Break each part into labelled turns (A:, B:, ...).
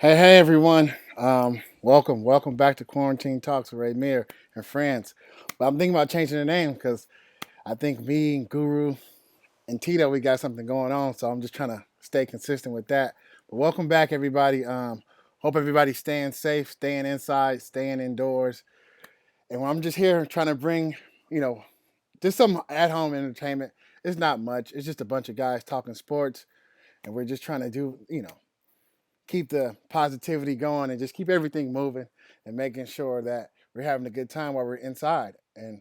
A: Hey, everyone. Welcome back to Quarantine Talks with Ray Mir and friends. But I'm thinking about changing the name because I think me, Guru, and Tito, we got something going on. So I'm just trying to stay consistent with that. But welcome back, everybody. Hope everybody's staying safe, staying inside, staying indoors. And I'm just here trying to bring, you know, just some at-home entertainment. It's not much. It's just a bunch of guys talking sports, and we're just trying to do, keep the positivity going and just keep everything moving and making sure that we're having a good time while we're inside. And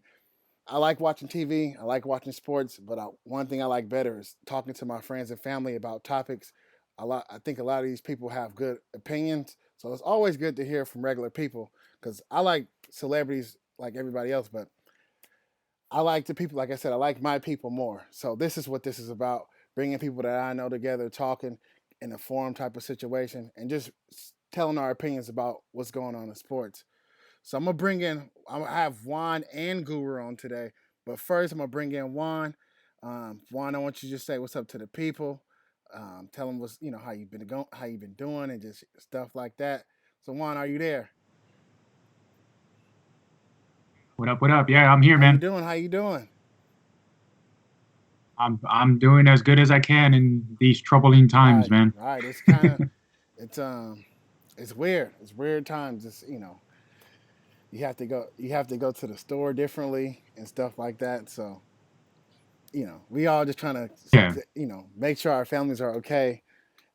A: I like watching TV. I like watching sports, but one thing I like better is talking to my friends and family about topics. I think a lot of these people have good opinions, so it's always good to hear from regular people because I like celebrities like everybody else, but I like the people. Like I said, I like my people more. So this is what this is about: bringing people that I know together, talking in a forum type of situation, and just telling our opinions about what's going on in sports. So I'm gonna bring in. I'm gonna have Juan and Guru on today, but first I'm gonna bring in Juan. Juan, I want you to just say what's up to the people. Tell them what's how you've been going, how you've been doing, and just stuff like that. So Juan, are you there?
B: What up? What up? Yeah, I'm here,
A: How you
B: man.
A: doing? How you doing?
B: I'm doing as good as I can in these troubling times,
A: Right,
B: man.
A: right. It's kind of it's it's weird. It's weird times. It's you have to go to the store differently and stuff like that. So we all just trying
B: Yeah.
A: to make sure our families are okay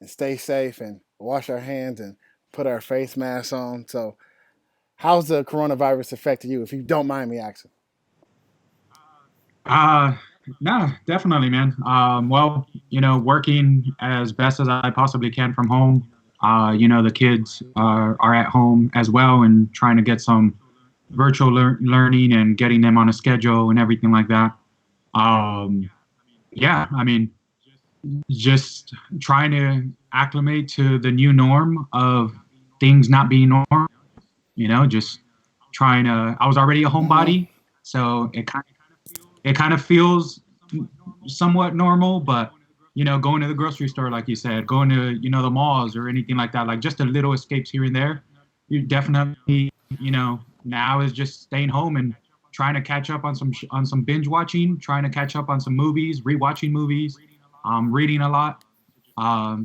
A: and stay safe and wash our hands and put our face masks on. So how's the coronavirus affecting you, if you don't mind me asking?
B: Uh no, definitely, man. Well, working as best as I possibly can from home. The kids are at home as well and trying to get some virtual learning and getting them on a schedule and everything like that. Um, yeah, I mean, just trying to acclimate to the new norm of things not being normal. Just trying to. I was already a
A: Mm-hmm.
B: homebody, so it kind of feels somewhat normal, but going to the grocery store, like you said, going to the malls or anything like that, like just a little escapes here and there. You definitely, now is just staying home and trying to catch up on some binge watching, trying to catch up on some movies, rewatching movies, reading a lot.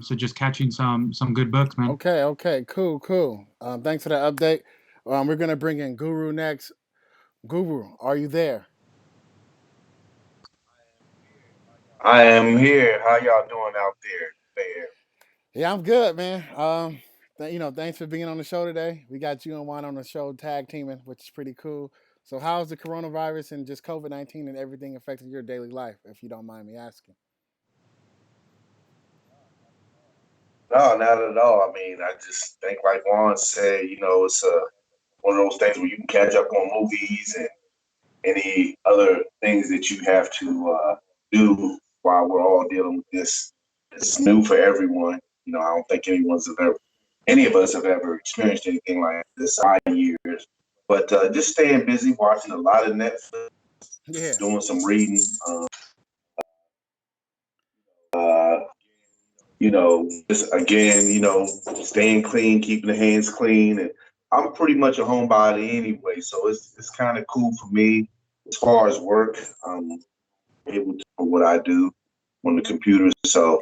B: So just catching some good books, man.
A: Okay, okay, cool. Thanks for that update. We're gonna bring in Guru next. Guru, are you there?
C: I am here. How y'all doing out there?
A: Yeah, I'm good, man. Thanks for being on the show today. We got you and Juan on the show tag teaming, which is pretty cool. So, how's the coronavirus and just COVID-19 and everything affecting your daily life, if you don't mind me asking?
C: No, not at all. I mean, I just think, like Juan said, it's one of those things where you can catch up on movies and any other things that you have to do while we're all dealing with this. It's new for everyone. I don't think any of us have ever experienced anything like this in years. But just staying busy, watching a lot of Netflix,
A: Yeah.
C: doing some reading. Uh, just again, staying clean, keeping the hands clean, and I'm pretty much a homebody anyway, so it's kind of cool for me as far as work. I'm able to do what I do on the computer, so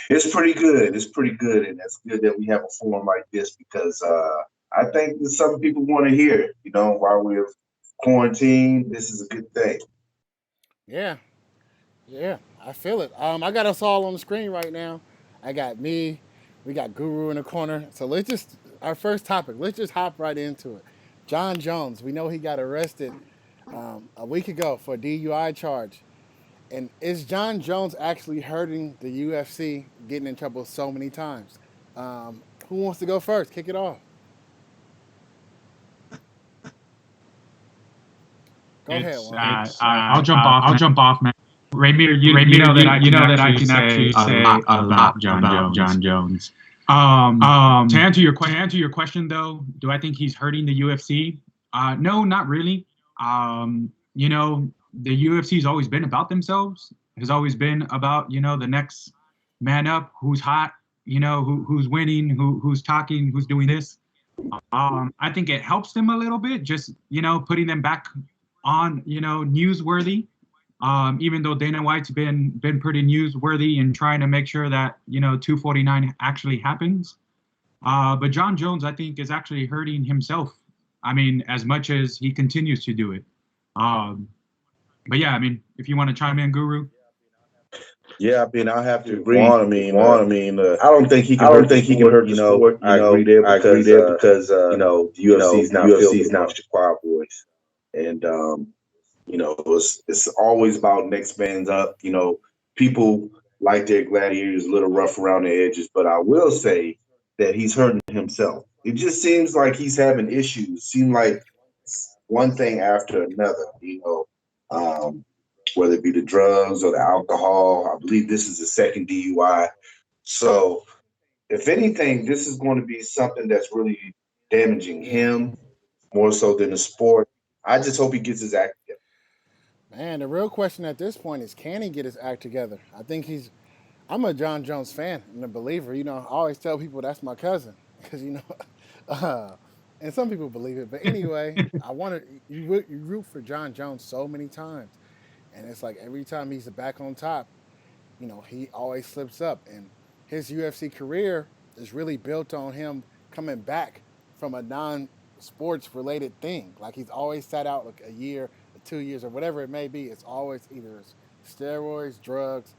C: it's pretty good. It's pretty good, and it's good that we have a forum like this because I think that some people want to hear it. While we're quarantined, this is a good thing.
A: Yeah. Yeah. I feel it. I got us all on the screen right now. I got me. We got Guru in the corner. So, our first topic, let's just hop right into it. John Jones, we know he got arrested a week ago for a DUI charge. And is John Jones actually hurting the UFC, getting in trouble so many times? Who wants to go first? Kick it off. Go ahead,
B: It's
A: Juan.
B: I'll jump off, I'll man.
A: Okay.
B: jump off, man. Rainier, you know that I can actually say a lot about John Jones. To answer your question though, do I think he's hurting the UFC? No, not really. The UFC's always been about themselves. Has always been about the next man up, who's hot. who's winning, who's talking, who's doing this. I think it helps them a little bit, just putting them back on newsworthy. Even though Dana White's been pretty newsworthy in trying to make sure that 249 actually happens. But John Jones, I think, is actually hurting himself. I mean, as much as he continues to do it. But yeah, I mean, if you want to chime in, Guru.
C: Yeah, I mean, I have to agree. I don't think he can hurt the sport. I agree there because the UFC is not Chicago boys, and it's always about next man's up. People like their gladiators a little rough around the edges, but I will say that he's hurting himself. It just seems like he's having issues. Seem like one thing after another. Whether it be the drugs or the alcohol. I believe this is the second DUI. So, if anything, this is going to be something that's really damaging him more so than the sport. I just hope he gets his act together.
A: Man, the real question at this point is, can he get his act together? I think I'm a John Jones fan and a believer. I always tell people that's my cousin because and some people believe it. But anyway, I want to you root for John Jones so many times, and it's like every time he's back on top, he always slips up. And his UFC career is really built on him coming back from a non-sports related thing. Like he's always sat out like a year, 2 years, or whatever it may be. It's always either steroids, drugs,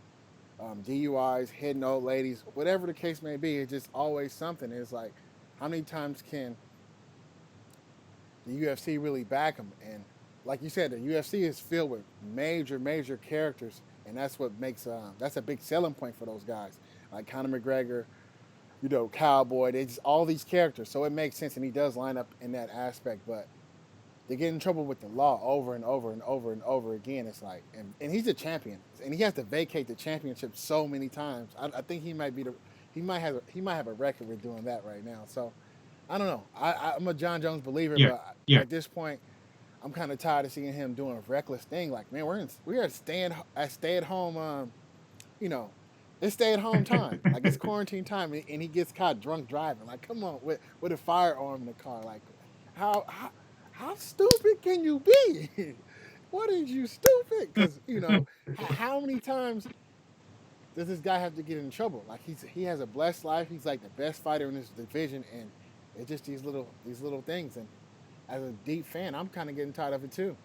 A: DUIs, hitting old ladies, whatever the case may be. It's just always something. It's like, how many times can the UFC really back him? And like you said, the UFC is filled with major, major characters, and that's what makes that's a big selling point for those guys, like Conor McGregor, Cowboy. They just all these characters, so it makes sense, and he does line up in that aspect. But they get in trouble with the law over and over and over and over again. It's like, and he's a champion, and he has to vacate the championship so many times. I think he might be he might have a record with doing that right now. So I don't know. I'm a John Jones believer,
B: Yeah,
A: but
B: yeah,
A: at this point, I'm kind of tired of seeing him doing a reckless thing. Like, man, we're at stay at home. You know, it's stay at home time. Like it's quarantine time, and he gets caught drunk driving. Like, come on, with a firearm in the car. Like, how how, how stupid can you be? What is you stupid? Because how many times does this guy have to get in trouble? Like he has a blessed life. He's like the best fighter in this division, and it's just these little things. And as a deep fan, I'm kind of getting tired of it too.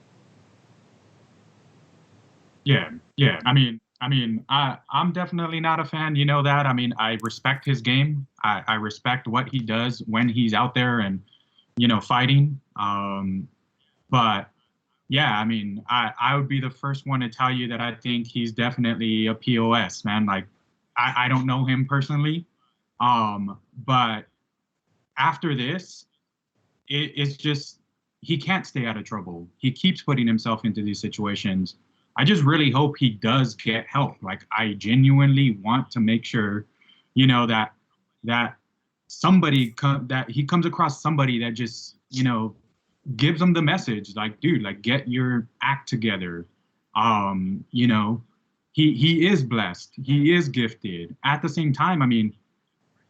B: yeah, yeah. I'm definitely not a fan. You know that. I mean, I respect his game. I respect what he does when he's out there and fighting. But yeah, I mean, I would be the first one to tell you that I think he's definitely a POS, man. Like, I don't know him personally, but after this, it's just he can't stay out of trouble. He keeps putting himself into these situations. I just really hope he does get help. Like, I genuinely want to make sure, that that that he comes across somebody that just gives him the message, like, dude, like, get your act together. um you know he is blessed, he is gifted. At the same time, I mean,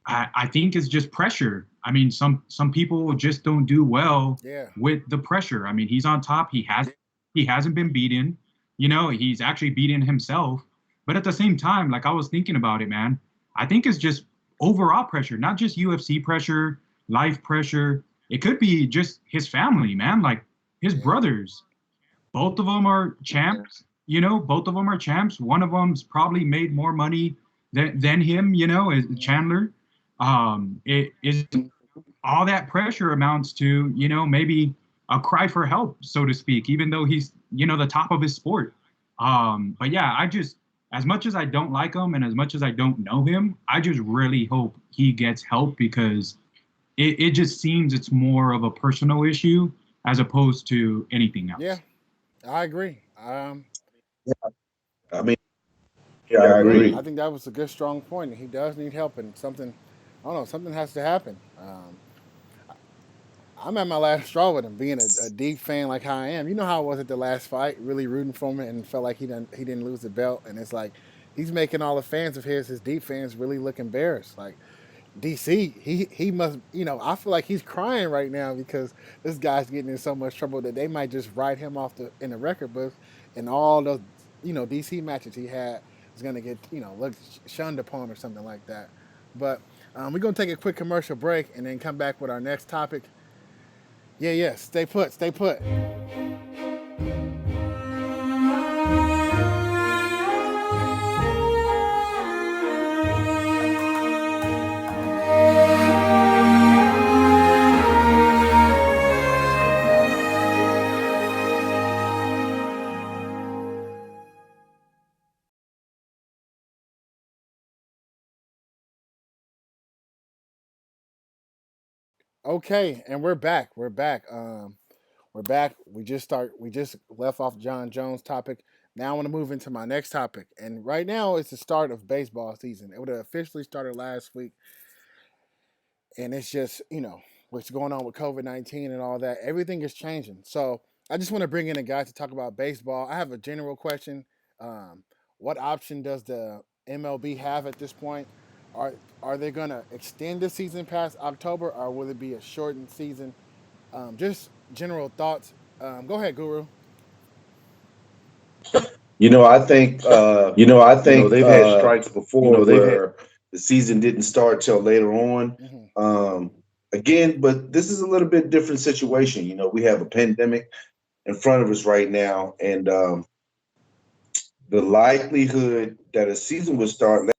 B: I think it's just pressure. I mean, some people just don't do well
A: Yeah,
B: with the pressure. I mean, he's on top, he hasn't been beaten. He's actually beaten himself. But at the same time, like, I was thinking about it, man, I think it's just overall pressure, not just UFC pressure, life pressure. It could be just his family, man, like his
A: yeah,
B: brothers. Both of them are champs. Both of them are champs. One of them's probably made more money than him, is
A: hmm
B: Chandler. It is all that pressure amounts to, maybe a cry for help, so to speak, even though he's, the top of his sport. But yeah, as much as I don't like him and as much as I don't know him, I just really hope he gets help, because it just seems it's more of a personal issue as opposed to anything
A: yeah.
B: else.
A: I agree.
C: I mean,
A: I
C: yeah, I
A: agree.
C: agree.
A: I think that was a good, strong point. He does need help, and something. I don't know. Something has to happen. I'm at my last straw with him, being a deep fan like how I am. You know how I was at the last fight, really rooting for him, and felt like he didn't lose the belt. And it's like he's making all the fans of his deep fans really look embarrassed. Like DC, he must, I feel like he's crying right now because this guy's getting in so much trouble that they might just write him off in the record books, and all those DC matches he had is gonna get looked shunned upon or something like that. But we're gonna take a quick commercial break and then come back with our next topic. Yeah, yeah, stay put, stay put. Okay, and we're back. We're back. We're back. We just left off John Jones topic. Now I want to move into my next topic. And right now it's the start of baseball season. It would have officially started last week. And it's just, what's going on with COVID-19 and all that. Everything is changing. So I just want to bring in a guy to talk about baseball. I have a general question. Um, what option does the MLB have at this point? Are are they going to extend the season past October, or will it be a shortened season? Just general thoughts. Go ahead, Guru.
C: I think they've had strikes before
A: they've had.
C: where the season didn't start till later on.
A: Mhm.
C: Again, but this is a little bit different situation. We have a pandemic in front of us right now, and the likelihood that a season would start,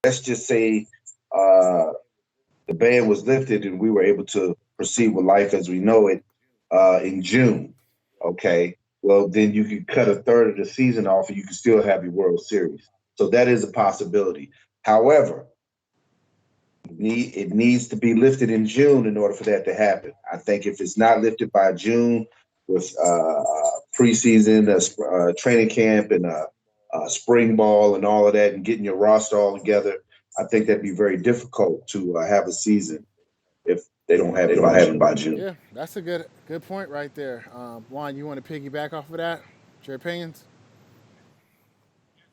C: let's just say uh, the ban was lifted and we were able to proceed with life as we know it in June. Okay. Well, then you could cut a third of the season off and you can still have your World Series. So that is a possibility. However, it needs to be lifted in June in order for that to happen. I think if it's not lifted by June with preseason, training camp, and spring ball and all of that, and getting your roster all together, I think that'd be very difficult to have a season if they don't have it by June.
A: Yeah, that's a good point right there. Juan, you want to piggyback off of that? Your opinions?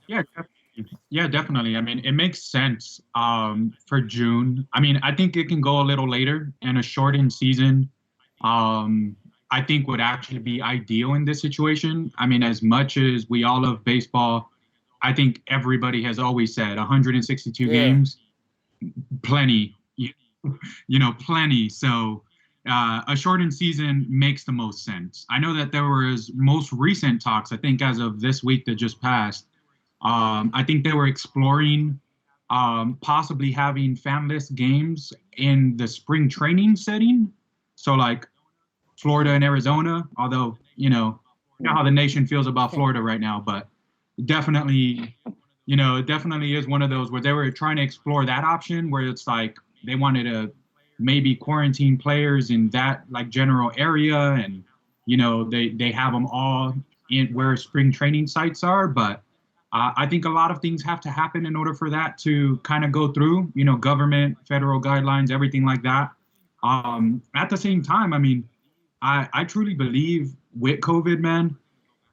B: Yeah, yeah, definitely. I mean, it makes sense for June. I mean, I think it can go a little later, and a shortened season, um, I think would actually be ideal in this situation. I mean, as much as we all love baseball, I think everybody has always said 162
A: Yeah.
B: games, plenty, plenty. So a shortened season makes the most sense. I know that there was most recent talks, I think as of this week that just passed, I think they were exploring possibly having fanless games in the spring training setting. So like Florida and Arizona, although, you know how the nation feels about Florida right now, but definitely, it definitely is one of those where they were trying to explore that option where it's like they wanted to maybe quarantine players in that like general area, and they have them all in where spring training sites are. But I think a lot of things have to happen in order for that to kind of go through, government, federal guidelines, everything like that. At the same time, I mean, I truly believe with COVID, man,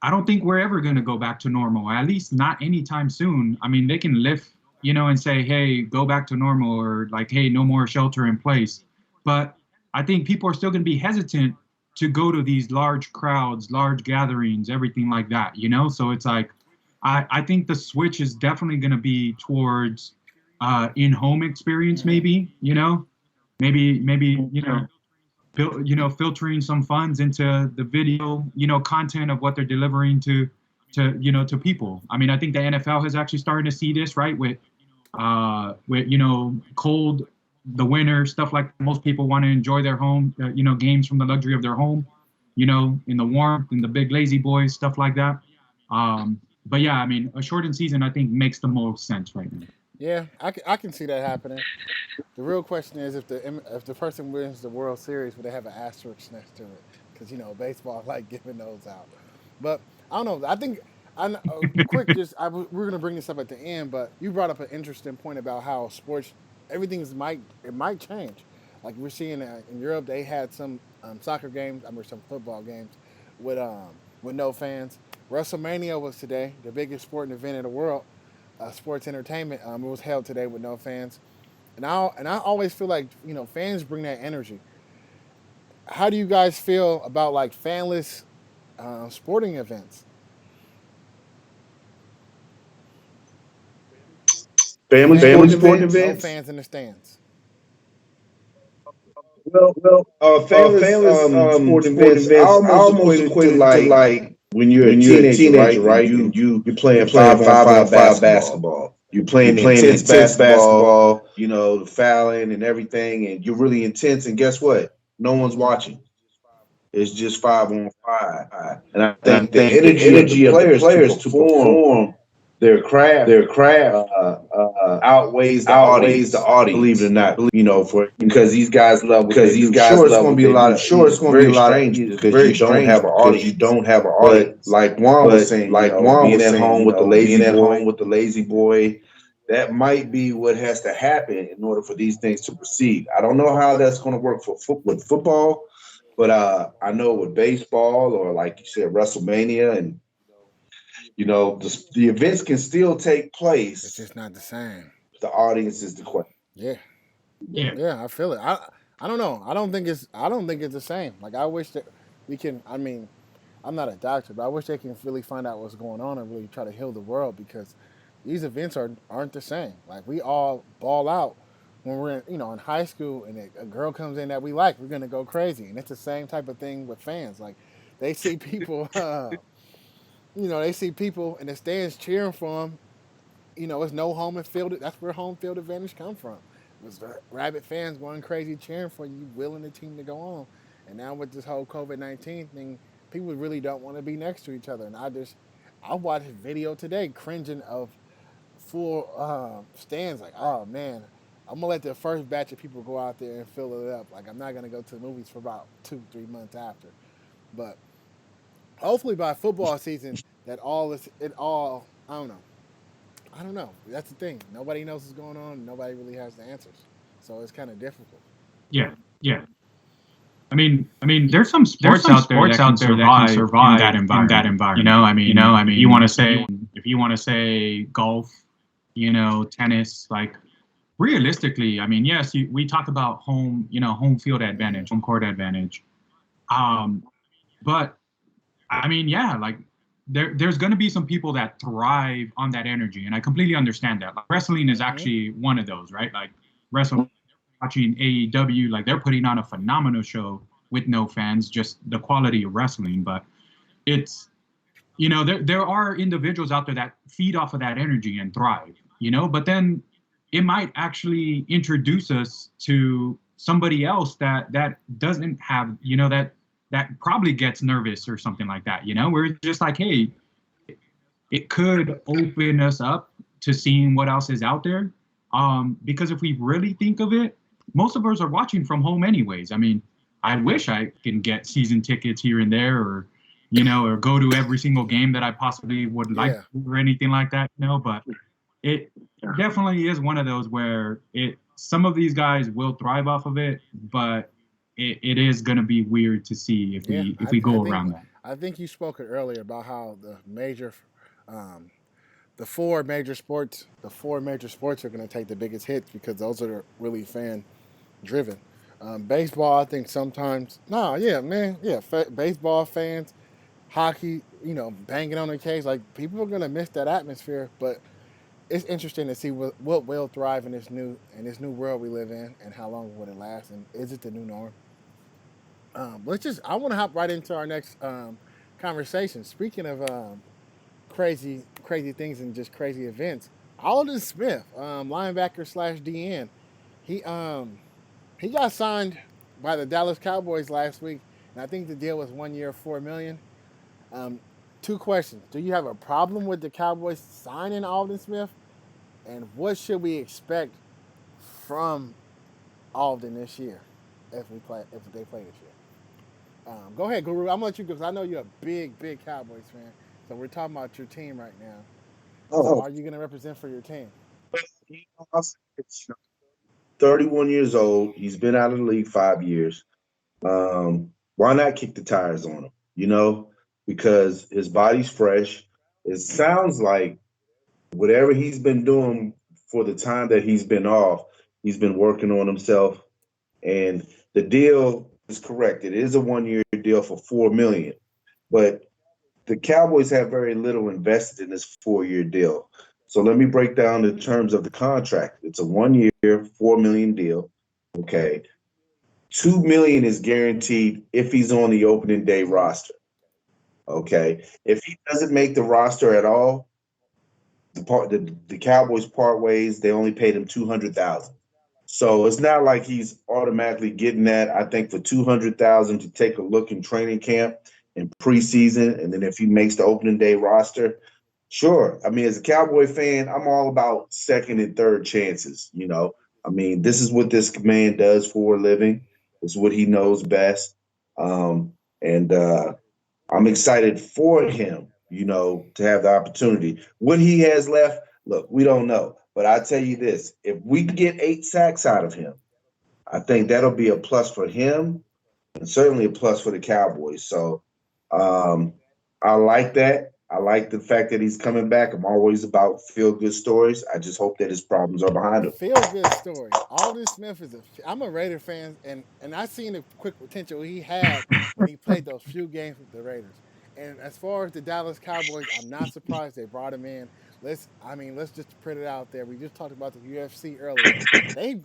B: I don't think we're ever going to go back to normal, at least not anytime soon. I mean, they can lift, and say, hey, go back to normal, or like, hey, no more shelter in place. But I think people are still going to be hesitant to go to these large crowds, large gatherings, everything like that. So it's like, I think the switch is definitely going to be towards in-home experience, maybe, filtering some funds into the video, content of what they're delivering to people. I mean, I think the NFL has actually started to see this, right? With cold, the winter stuff, like most people want to enjoy their home, games from the luxury of their home, in the warmth, in the big lazy boys, stuff like that. But yeah, I mean, a shortened season, I think, makes the most sense right now.
A: Yeah, I can see that happening. The real question is if the person wins the World Series, would they have an asterisk next to it? Because baseball like giving those out. But I don't know. I think quick. We're gonna bring this up at the end, but you brought up an interesting point about how sports everything's might change. Like we're seeing in Europe, they had some soccer games. I mean, some football games with no fans. WrestleMania was today, the biggest sporting event in the world. sports entertainment. It was held today with no fans, and I always feel like fans bring that energy. How do you guys feel about like fanless sporting events?
C: Family sporting
A: Family
C: events.
A: no fans in the stands.
C: Famous sporting
D: Sporting
C: events. I
D: events, I
C: almost
D: almost
C: equate it to
D: equated to
C: like
D: like
C: when you're a
D: when you're a
C: teenager,
D: teenager,
C: right? And
D: right? And
C: you're
D: you're
C: playing
D: playing 5 on 5
C: basketball.
D: basketball.
C: You're
D: You're
C: playing the
D: playing
C: intense
D: intense
C: basketball.
D: basketball.
C: The fouling and everything, and you're really intense. And guess what? No one's
A: Hmm.
C: watching. It's just 5 on 5. And I
D: And I
C: think the
D: think the
C: energy of the
D: energy of the
C: players to
D: players to
C: perform
D: perform
C: their craft
D: their craft uh,
C: outweighs the
D: outweighs the
C: audience. Believe it or
D: audience.
C: not, for because these guys love what
D: Because
C: they
D: these
C: do.
D: guys
C: Sure, it's
D: love
C: going to
D: what
C: be a
D: they
C: lot
D: do.
C: of.
D: Sure, it's
C: It's
D: going to be a
C: very
D: lot of.
C: strange
D: It's
C: because you
D: very
C: don't
D: strange
C: have an
D: because you
C: audience.
D: don't have an
C: But
D: audience.
C: like Juan was
D: But
C: saying,
D: like Juan
C: being
D: was
C: at
D: saying,
C: home with the
D: being
C: lazy
D: at home
C: boy,
D: with the lazy boy,
C: that might be what has to happen in order for these things to proceed. I don't know how that's going to work with football, but I know with baseball or like you said, WrestleMania, and the events can still take
A: It's
C: place.
A: just not the same.
C: The audience is the question.
A: Yeah,
B: Yeah.
A: yeah, I feel it. I don't know. I don't think it's the same. Like I wish that we can. I mean, I'm not a doctor, but I wish they can really find out what's going on and really try to heal the world because these events aren't the same. Like we all ball out when we're in high school and a girl comes in that we like, we're gonna go crazy, and it's the same type of thing with fans. Like they see people, they see people in the stands cheering for them. It's no home and field. That's where home field advantage come from. It was rabid fans going crazy cheering for you, willing the team to go on. And now with this whole COVID-19 thing, people really don't want to be next to each other. And I watched a video today cringing of full stands. Like, oh man, I'm gonna let the first batch of people go out there and fill it up. Like, I'm not gonna go to the movies for about 2, 3 months after. But hopefully by football season, that all is it all. I don't know. I don't know. That's the thing. Nobody knows what's going on. Nobody really has the answers. So it's kind of difficult.
B: Yeah. Yeah. There's some sports out there that can survive in that environment. If you want to say golf, tennis, like realistically, yes, we talk about home field
A: Hmm.
B: advantage, home court advantage. Um, but yeah, like there's going to be some people that thrive on that energy, and I completely understand that. Like wrestling is
A: Hmm.
B: actually one of those, right? Like wrestling, watching AEW, like they're putting on a phenomenal show with no fans, just the quality of wrestling. But it's there are individuals out there that feed off of that energy and thrive, but then it might actually introduce us to somebody else that doesn't have, that probably gets nervous or something like that. We're just like, hey, it could open us up to seeing what else is out there. Because if we really think of it, most of us are watching from home anyways. I wish I can get season tickets here and there, or go to every single game that I possibly would like
A: Yeah.
B: to, or anything like that. But it definitely is one of those where some of these guys will thrive off of it, but it is going to be weird to see if
A: Yeah.
B: we
A: I
B: go
A: think
B: around that.
A: I think you spoke it earlier about how um, the four major sports are going to take the biggest hits because those are really fan driven. Baseball, I think sometimes. No, yeah, man, yeah. Baseball fans, hockey, banging on the cage. Like people are going to miss that atmosphere, but it's interesting to see what will thrive in this new world we live in, and how long will it last, and is it the new norm? I want to hop right into our next conversation. Speaking of crazy things and just crazy events, Alden Smith, linebacker slash DN, he he got signed by the Dallas Cowboys last week, and I think the deal was 1 year, 4 million. Um, Two questions: do you have a problem with the Cowboys signing Alden Smith, and what should we expect from Alden this year if they play this year? Go ahead, Guru. I'm gonna let you go because I know you're a big Cowboys fan. So we're talking about your team right now. So
C: Oh,
A: are you gonna represent for your team?
C: it's 31 years old. He's been out of the league 5 years. Why not kick the tires on him? Because his body's fresh. It sounds like whatever he's been doing for the time that he's been off, he's been working on himself. And the deal is correct. It is a 1-year deal for $4 million, but the Cowboys have very little invested in this 4-year deal. So let me break down the terms of the contract. It's a 1-year, $4 million deal. Okay. $2 million is guaranteed if he's on the opening day roster. Okay. If he doesn't make the roster at all, the Cowboys part ways. They only paid him $200,000. So it's not like he's automatically getting that. I think for $200,000 to take a look in training camp and preseason, and then if he makes the opening day roster, sure. I mean, as a Cowboy fan, I'm all about second and third chances. I mean, this is what this man does for a living. It's what he knows best. And I'm excited for him, to have the opportunity. What he has left, look, we don't know. But I tell you this, if we get 8 sacks out of him, I think that'll be a plus for him and certainly a plus for the Cowboys. So I like that. I like the fact that he's coming back. I'm always about feel-good stories. I just hope that his problems are behind him.
A: Feel-good story. Aldon Smith I'm a Raider fan, and I seen the quick potential he had when he played those few games with the Raiders. And as far as the Dallas Cowboys, I'm not surprised they brought him in. Let's just put it out there. We just talked about the UFC earlier.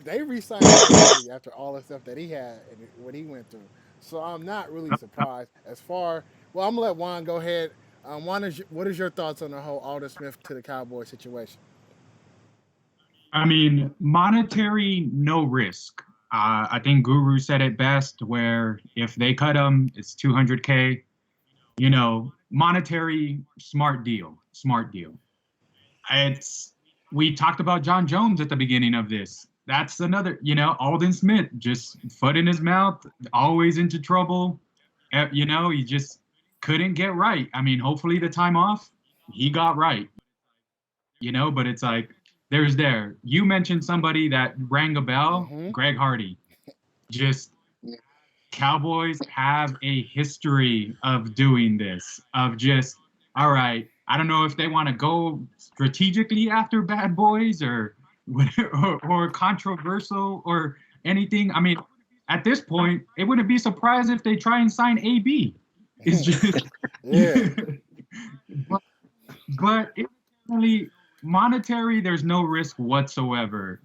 A: They re-signed him after all the stuff that he had and what he went through. So I'm not really surprised. I'm gonna let Juan go ahead. Juan, what is your thoughts on the whole Aldon Smith to the Cowboys situation?
B: I mean, monetary, no risk. I think Guru said it best, where if they cut him, it's $200K. Monetary, smart deal. We talked about John Jones at the beginning of this. That's another, Aldon Smith, just foot in his mouth, always into trouble. He just couldn't get right. I mean, hopefully the time off, he got right. But it's like, you mentioned somebody that rang a bell, Greg Hardy. Just Cowboys have a history of doing this, of just, all right, I don't know if they want to go strategically after bad boys or controversial or anything. I mean, at this point, it wouldn't be surprised if they try and sign AB. It's just,
A: yeah.
B: but it's really monetary. There's no risk whatsoever.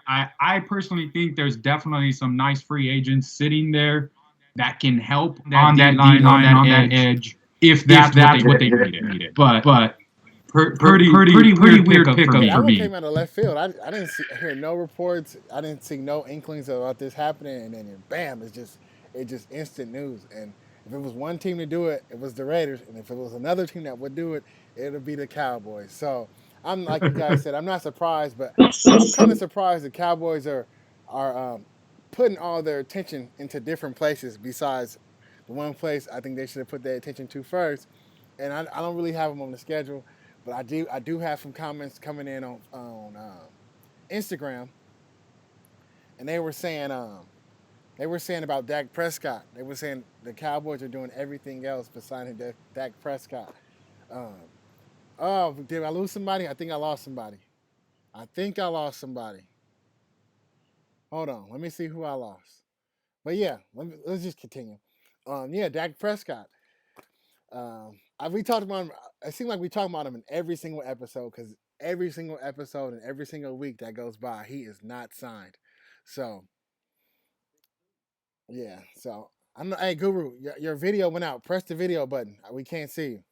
B: I personally think there's definitely some nice free agents sitting there that can help on that line, on that edge, if that's what they needed. But pretty weird pickup for me.
A: That one came out of left field. I didn't hear no reports. I didn't see no inklings about this happening, and then bam, it's just instant news. And if it was one team to do it, it was the Raiders, and if it was another team that would do it, it would be the Cowboys. So I'm like you guys said, I'm not surprised, but I'm kind of surprised the Cowboys are putting all their attention into different places besides the one place I think they should have put their attention to first. And I don't really have them on the schedule, but I do have some comments coming in on Instagram, and they were saying about Dak Prescott. They were saying the Cowboys are doing everything else besides Dak Prescott. Oh, did I lose somebody? I think I lost somebody. Hold on. Let me see who I lost. But yeah, let's just continue. Dak Prescott. We talked about him. It seems like we talk about him in every single episode because every single episode and every single week that goes by, he is not signed. So, yeah. So, hey, Guru, your video went out. Press the video button. We can't see you.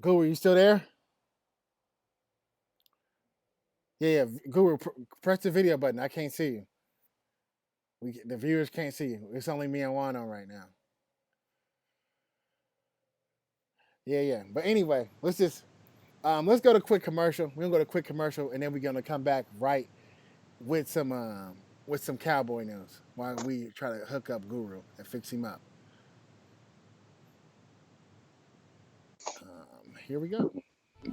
A: Guru, you still there? Yeah. Guru, press the video button. I can't see you. The viewers can't see you. It's only me and Juan on right now. Yeah. But anyway, let's go to quick commercial. We're gonna go to quick commercial, and then we're gonna come back right with some Cowboy news while we try to hook up Guru and fix him up. Here we go.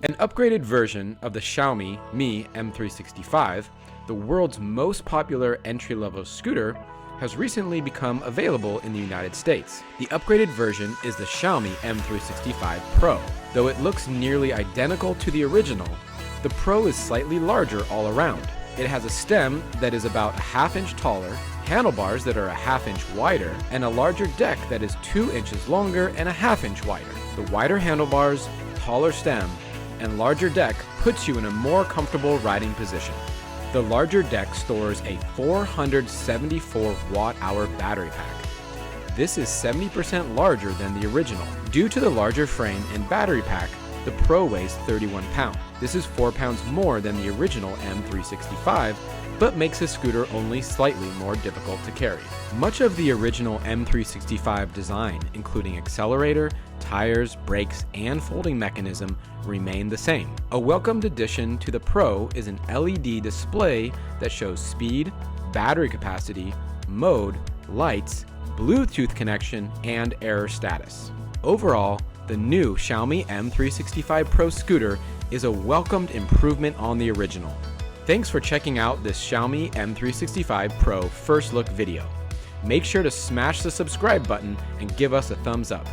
E: An upgraded version of the Xiaomi Mi M365, the world's most popular entry-level scooter, has recently become available in the United States. The upgraded version is the Xiaomi M365 Pro. Though it looks nearly identical to the original, the Pro is slightly larger all around. It has a stem that is about a ½ inch taller, handlebars that are a ½ inch wider, and a larger deck that is 2 inches longer and a ½ inch wider. The wider handlebars, taller stem, and larger deck puts you in a more comfortable riding position. The larger deck stores a 474 watt-hour battery pack. This is 70% larger than the original. Due to the larger frame and battery pack, the Pro weighs 31 pounds. This is 4 pounds more than the original M365, but makes the scooter only slightly more difficult to carry. Much of the original M365 design, including accelerator, tires, brakes, and folding mechanism, remain the same. A welcomed addition to the Pro is an LED display that shows speed, battery capacity, mode, lights, Bluetooth connection, and error status. Overall, the new Xiaomi M365 Pro scooter is a welcomed improvement on the original. Thanks for checking out this Xiaomi M365 Pro first look video. Make sure to smash the subscribe button and give us a thumbs up.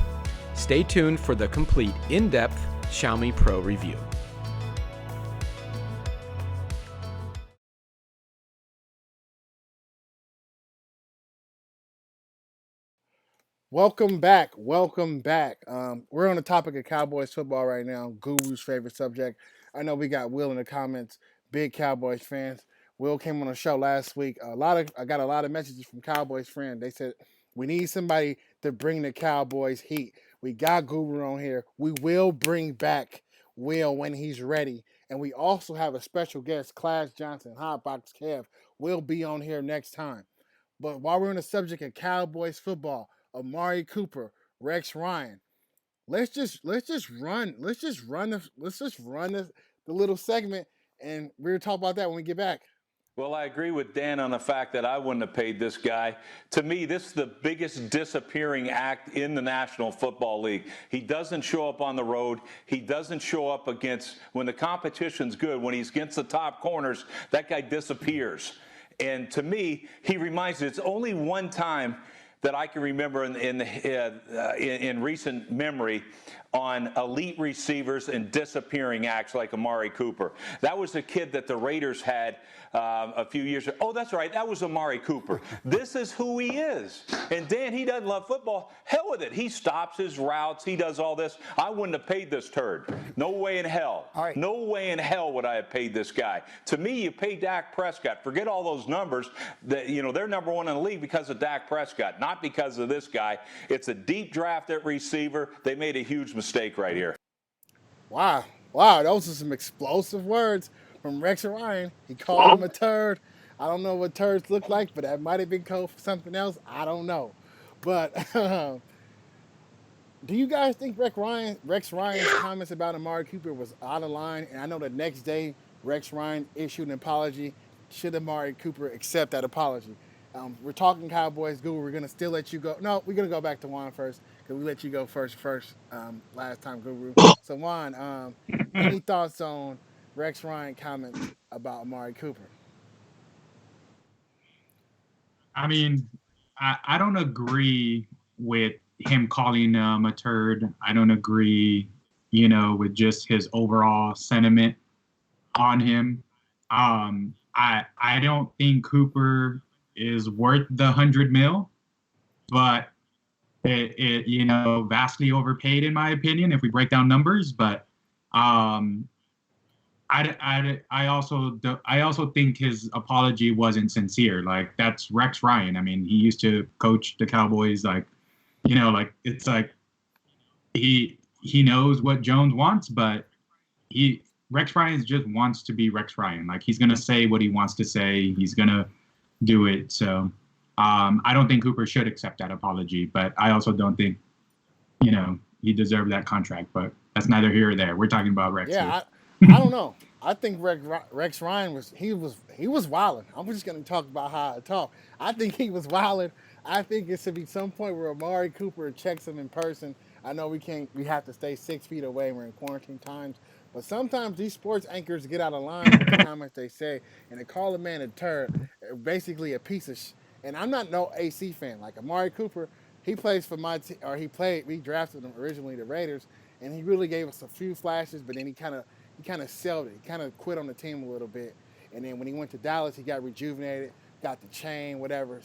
E: Stay tuned for the complete in-depth Xiaomi Pro review.
A: Welcome back. Welcome back. We're on the topic of Cowboys football right now. Guru's favorite subject. I know we got Will in the comments, big Cowboys fans. Will came on the show last week. I got a lot of messages from Cowboys friends. They said we need somebody to bring the Cowboys heat. We got Guru on here. We will bring back Will when he's ready. And we also have a special guest, Clash Johnson, Hotbox Kev, will be on here next time. But while we're on the subject of Cowboys football, Amari Cooper, Rex Ryan, let's just run the little segment, and we'll talk about that when we get back.
F: Well, I agree with Dan on the fact that I wouldn't have paid this guy. To me, this is the biggest disappearing act in the National Football League. He doesn't show up on the road. He doesn't show up against, when the competition's good, when he's against the top corners, that guy disappears. And to me, he reminds me, it's only one time that I can remember in recent memory on elite receivers and disappearing acts like Amari Cooper. That was the kid that the Raiders had a few years ago. Oh, that's right. That was Amari Cooper. This is who he is. And Dan, he doesn't love football. Hell with it. He stops his routes. He does all this. I wouldn't have paid this turd. No way in hell.
A: All right.
F: No way in hell would I have paid this guy. To me, you pay Dak Prescott. Forget all those numbers. That, you know, they're number one in the league because of Dak Prescott, not because of this guy. It's a deep draft at receiver. They made a huge mistake right here.
A: Wow, those are some explosive words from Rex Ryan. He called him a turd. I don't know what turds look like, but that might have been code for something else. I don't know. But do you guys think Rex Ryan's comments about Amari Cooper was out of line? And I know the next day Rex Ryan issued an apology. Should Amari Cooper accept that apology? We're talking Cowboys. Google, we're going to still let you go. No, we're going to go back to Juan first because we let you go first last time, Guru. So, Juan, any thoughts on Rex Ryan comments about Amari Cooper?
B: I mean, I don't agree with him calling him a turd. I don't agree, with just his overall sentiment on him. I don't think Cooper is worth the $100 million, but it vastly overpaid in my opinion if we break down numbers. But I also think his apology wasn't sincere. Like, that's Rex Ryan. I mean, he used to coach the Cowboys. It's like he knows what Jones wants, but Rex Ryan just wants to be Rex Ryan. Like, he's gonna say what he wants to say. He's gonna do it. So I don't think Cooper should accept that apology, but I also don't think he deserved that contract. But that's neither here or there. We're talking about Rex.
A: Yeah, I don't know. I think Rex Ryan was wilding. I'm just going to talk about how I talk. I think he was wilding. I think it should be some point where Amari Cooper checks him in person. I know we have to stay 6 feet away. We're in quarantine times. But sometimes these sports anchors get out of line with the comments they say, and they call a man a turd, basically a piece of And I'm not no AC fan. Like Amari Cooper, he plays for my team, or we drafted him originally the Raiders, and he really gave us a few flashes, but then he kind of sold it. He kind of quit on the team a little bit. And then when he went to Dallas, he got rejuvenated, got the chain, whatever.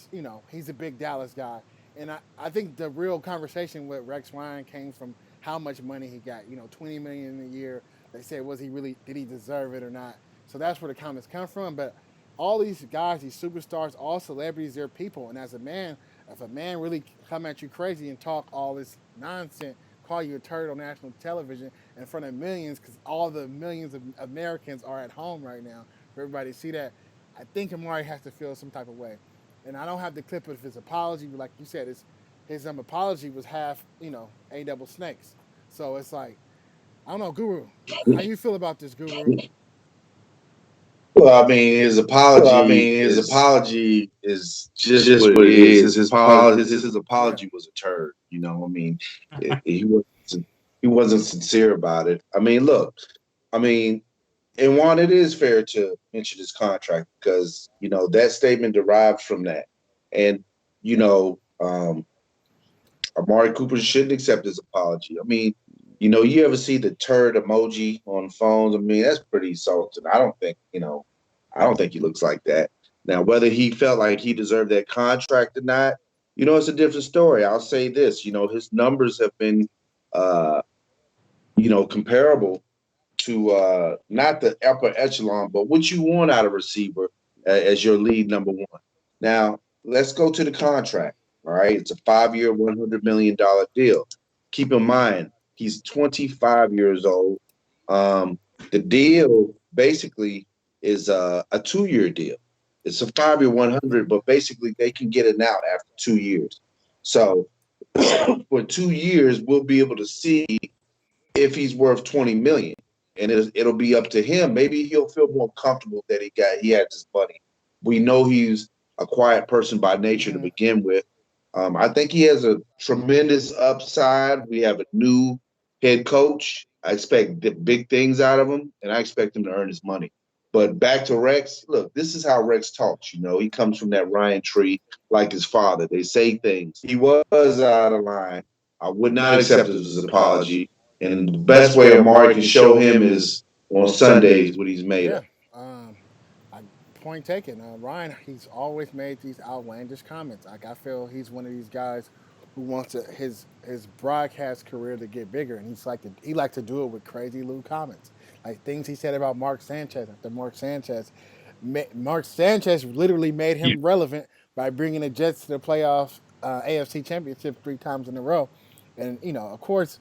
A: He's a big Dallas guy. And I think the real conversation with Rex Ryan came from how much money he got. $20 million a year. They said, did he deserve it or not? So that's where the comments come from. But all these guys, these superstars, all celebrities, they're people. And as a man, if a man really come at you crazy and talk all this nonsense, call you a turd on national television in front of millions, because all the millions of Americans are at home right now for everybody to see that, I think Amari has to feel some type of way. And I don't have the clip of his apology, but like you said, his apology was half, A double snakes. So it's like, I don't know, Guru, how you feel about this, Guru?
D: Well, I mean, his apology is just what it is. His apology was a turd. I mean, he wasn't sincere about it. I mean, look, and Juan, it is fair to mention his contract because that statement derives from that, and Amari Cooper shouldn't accept his apology. I mean, you ever see the turd emoji on phones? I mean, that's pretty insulting. I don't think he looks like that. Now, whether he felt like he deserved that contract or not, it's a different story. I'll say this, his numbers have been, comparable to not the upper echelon, but what you want out of a receiver as your lead number one. Now, let's go to the contract. All right, it's a 5-year, $100 million deal. Keep in mind, he's 25 years old. The deal basically is a 2-year deal. It's a 5-year, 100, but basically they can get it out after 2 years. So for 2 years, we'll be able to see if he's worth $20 million, and it'll be up to him. Maybe he'll feel more comfortable that he had his money. We know he's a quiet person by nature to begin with. I think he has a tremendous upside. We have a new head coach. I expect big things out of him, and I expect him to earn his money. But back to Rex, look, this is how Rex talks. He comes from that Ryan tree like his father. They say things. He was out of line. I would not accept his apology. And the best way Amari can show him is on Sundays what he's made of.
A: Point taken. Ryan, he's always made these outlandish comments. Like, I feel he's one of these guys who wants his broadcast career to get bigger, and he likes to do it with crazy little comments, like things he said about Mark Sanchez. After Mark Sanchez literally made him relevant by bringing the Jets to the playoffs, AFC Championship 3 times in a row, and of course,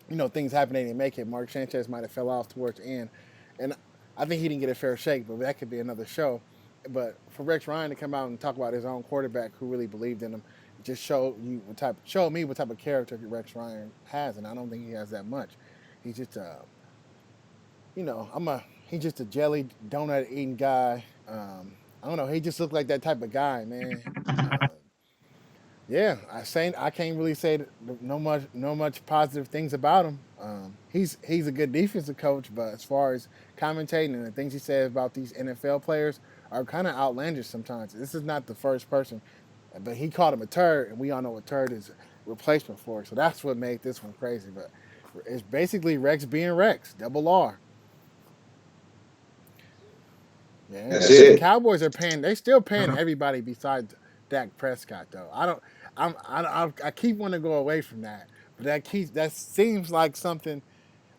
A: things happen, they didn't make it. Mark Sanchez might have fell off towards the end, and I think he didn't get a fair shake, but that could be another show. But for Rex Ryan to come out and talk about his own quarterback who really believed in him, just showed me what type of character Rex Ryan has, and I don't think he has that much. He's just he's just a jelly donut eating guy. I don't know. He just looked like that type of guy, man. Yeah, I can't really say no much positive things about him. He's a good defensive coach, but as far as commentating and the things he says about these NFL players are kind of outlandish sometimes. This is not the first person, but he called him a turd, and we all know what turd is a replacement for. So that's what made this one crazy. But it's basically Rex being Rex, double R. Yeah,
D: that's it.
A: The Cowboys are paying. They still paying everybody besides Dak Prescott, though. I keep wanting to go away from that, but that seems like something,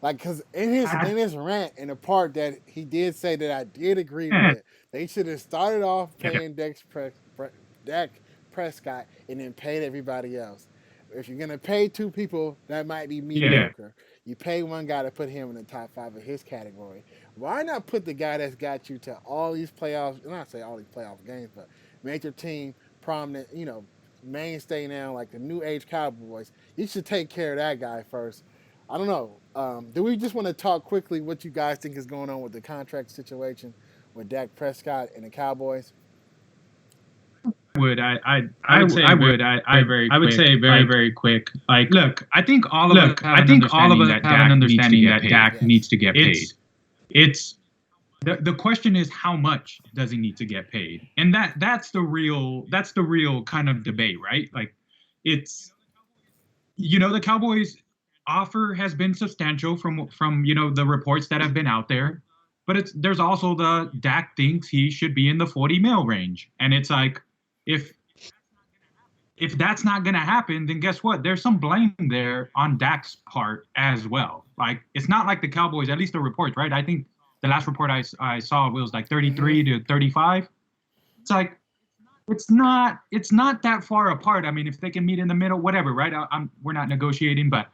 A: like, because in his rant, in the part that he did say that I did agree with, they should have started off paying Dak Prescott and then paid everybody else. If you're gonna pay 2 people that might be mediocre, you pay one guy to put him in the top 5 of his category. Why not put the guy that's got you to all these playoffs? Not say all these playoff games, but make your team prominent, mainstay now, like the new age Cowboys. You should take care of that guy first. I don't know. Do we just want to talk quickly what you guys think is going on with the contract situation with Dak Prescott and the Cowboys?
B: I would say very quick. Like, look, I think all of us have an understanding that Dak needs to get paid. the question is how much does he need to get paid, and that's the real kind of debate, right? Like, it's the Cowboys offer has been substantial from the reports that have been out there, but there's also the Dak thinks he should be in the 40 mil range, and it's like if that's not going to happen, then guess what? There's some blame there on Dak's part as well. Like, it's not like the Cowboys, at least the reports, right? I think the last report I saw was like 33 to 35. It's like it's not that far apart. I mean, if they can meet in the middle, whatever, right? We're not negotiating, but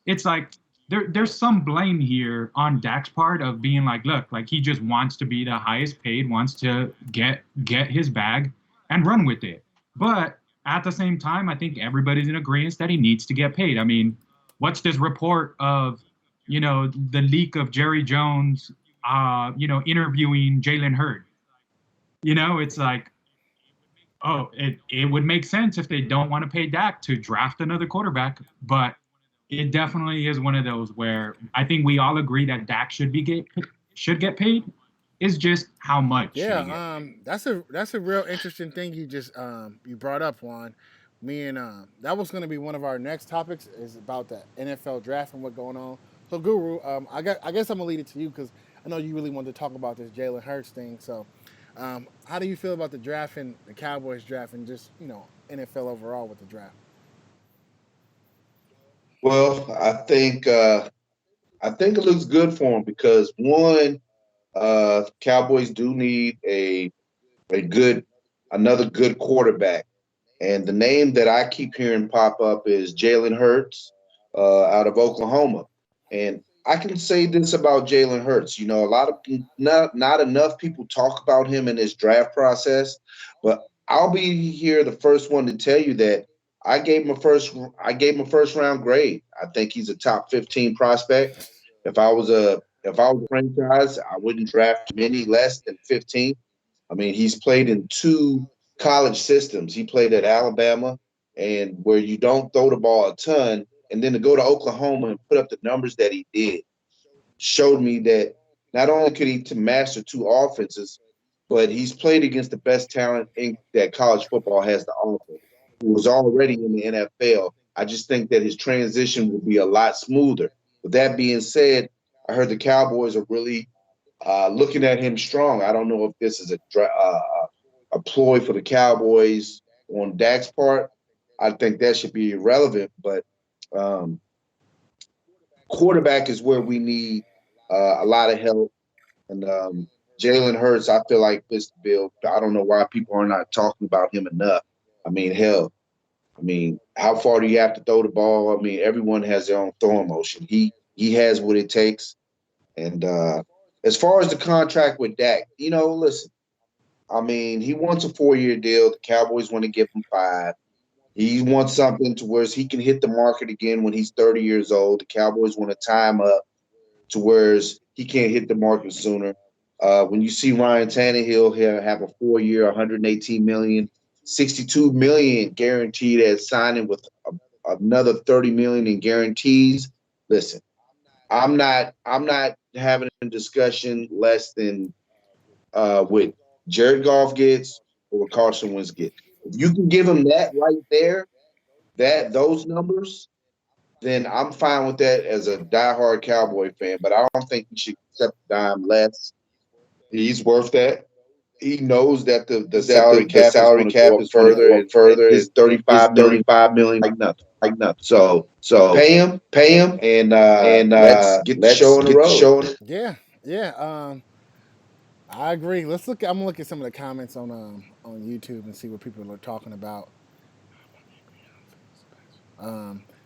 B: it's like there's some blame here on Dak's part of being like, look, like he just wants to be the highest paid, wants to get his bag and run with it. But at the same time, I think everybody's in agreement that he needs to get paid. I mean, what's this report of, the leak of Jerry Jones, interviewing Jalen Hurd? It's like, oh, it would make sense if they don't want to pay Dak to draft another quarterback, but it definitely is one of those where I think we all agree that Dak should get paid. Is just how much.
A: Yeah, that's a real interesting thing you just you brought up, Juan. Me and that was going to be one of our next topics is about the NFL draft and what's going on. So, Guru, I guess I'm gonna lead it to you because I know you really wanted to talk about this Jalen Hurts thing. So, how do you feel about the draft and the Cowboys draft and just NFL overall with the draft?
D: Well, I think it looks good for him because one, Cowboys do need another good quarterback, and the name that I keep hearing pop up is Jalen Hurts out of Oklahoma. And I can say this about Jalen Hurts. A lot of not enough people talk about him in his draft process, but I'll be here the first one to tell you that I gave him a first round grade. I think he's a top 15 prospect. If I was a franchise, I wouldn't draft him any less than 15. I mean, he's played in 2 college systems. He played at Alabama, and where you don't throw the ball a ton, and then to go to Oklahoma and put up the numbers that he did showed me that not only could he master 2 offenses, but he's played against the best talent that college football has to offer. Who was already in the NFL. I just think that his transition will be a lot smoother. With that being said, I heard the Cowboys are really looking at him strong. I don't know if this is a ploy for the Cowboys on Dak's part. I think that should be irrelevant, but quarterback is where we need a lot of help. And Jalen Hurts, I feel like fits the bill. I don't know why people are not talking about him enough. I mean, hell, how far do you have to throw the ball? I mean, everyone has their own throwing motion. He has what it takes. And as far as the contract with Dak, listen, he wants a 4-year deal. The Cowboys want to give him 5. He wants something to where he can hit the market again when he's 30 years old. The Cowboys want to tie him up to where he can't hit the market sooner. When you see Ryan Tannehill have a 4-year, $118 million, $62 million guaranteed as signing with another $30 million in guarantees. Listen, I'm not having a discussion less than what Jared Goff gets or Carson Wentz gets. If you can give him that right there, those numbers, then I'm fine with that as a diehard Cowboy fan. But I don't think he should accept a dime less. He's worth that. He knows that the salary cap is further and further. It's $35 million, like nothing. So pay him, and let's get the show on the road.
A: Yeah. I agree. I'm gonna look at some of the comments on YouTube and see what people are talking about.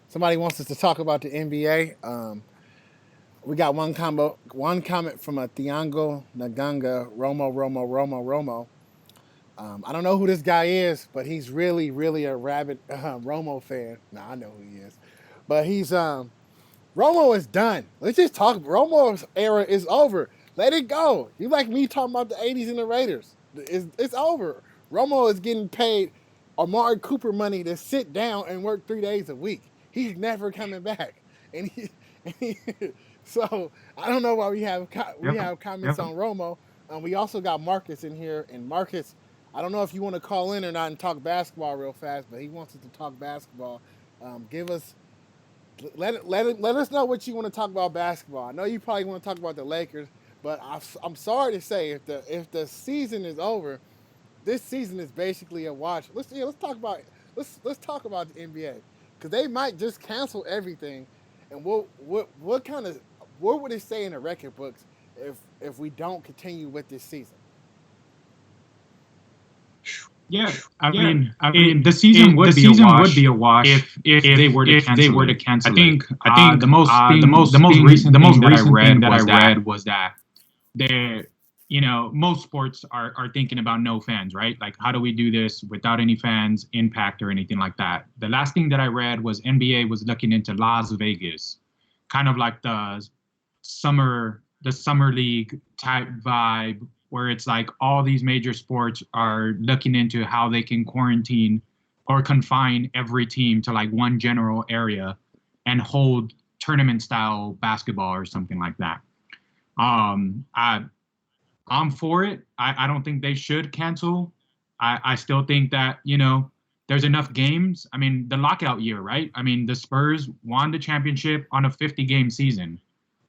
A: Somebody wants us to talk about the NBA. We got one comment from a Thiago Naganga, Romo. I don't know who this guy is, but he's really, really a rabid Romo fan. I know who he is, but he's Romo is done. Let's just talk. Romo's era is over. Let it go. You like me talking about the '80s and the Raiders? It's over. Romo is getting paid Amari Cooper money to sit down and work 3 days a week. He's never coming back, so I don't know why we have comments on Romo. We also got Marcus in here, and Marcus, I don't know if you want to call in or not and talk basketball real fast, but he wants us to talk basketball. Give us let us know what you want to talk about basketball. I know you probably want to talk about the Lakers, but I'm sorry to say if the season is over, this season is basically a watch. Let's talk about the NBA because they might just cancel everything, and what kind of what would it say in the record books if we don't continue with this season?
B: Yeah, I mean, the season would be a wash if they were to cancel. I think the most recent thing that I read was that most sports are thinking about no fans, right? Like, how do we do this without any fans impact or anything like that? The last thing that I read was NBA was looking into Las Vegas, kind of like the summer league type vibe, where it's like all these major sports are looking into how they can quarantine or confine every team to like one general area and hold tournament style basketball or something like that. I'm for it. I don't think they should cancel. I still think that, there's enough games. I mean, the lockout year, right? I mean, the Spurs won the championship on a 50-game season.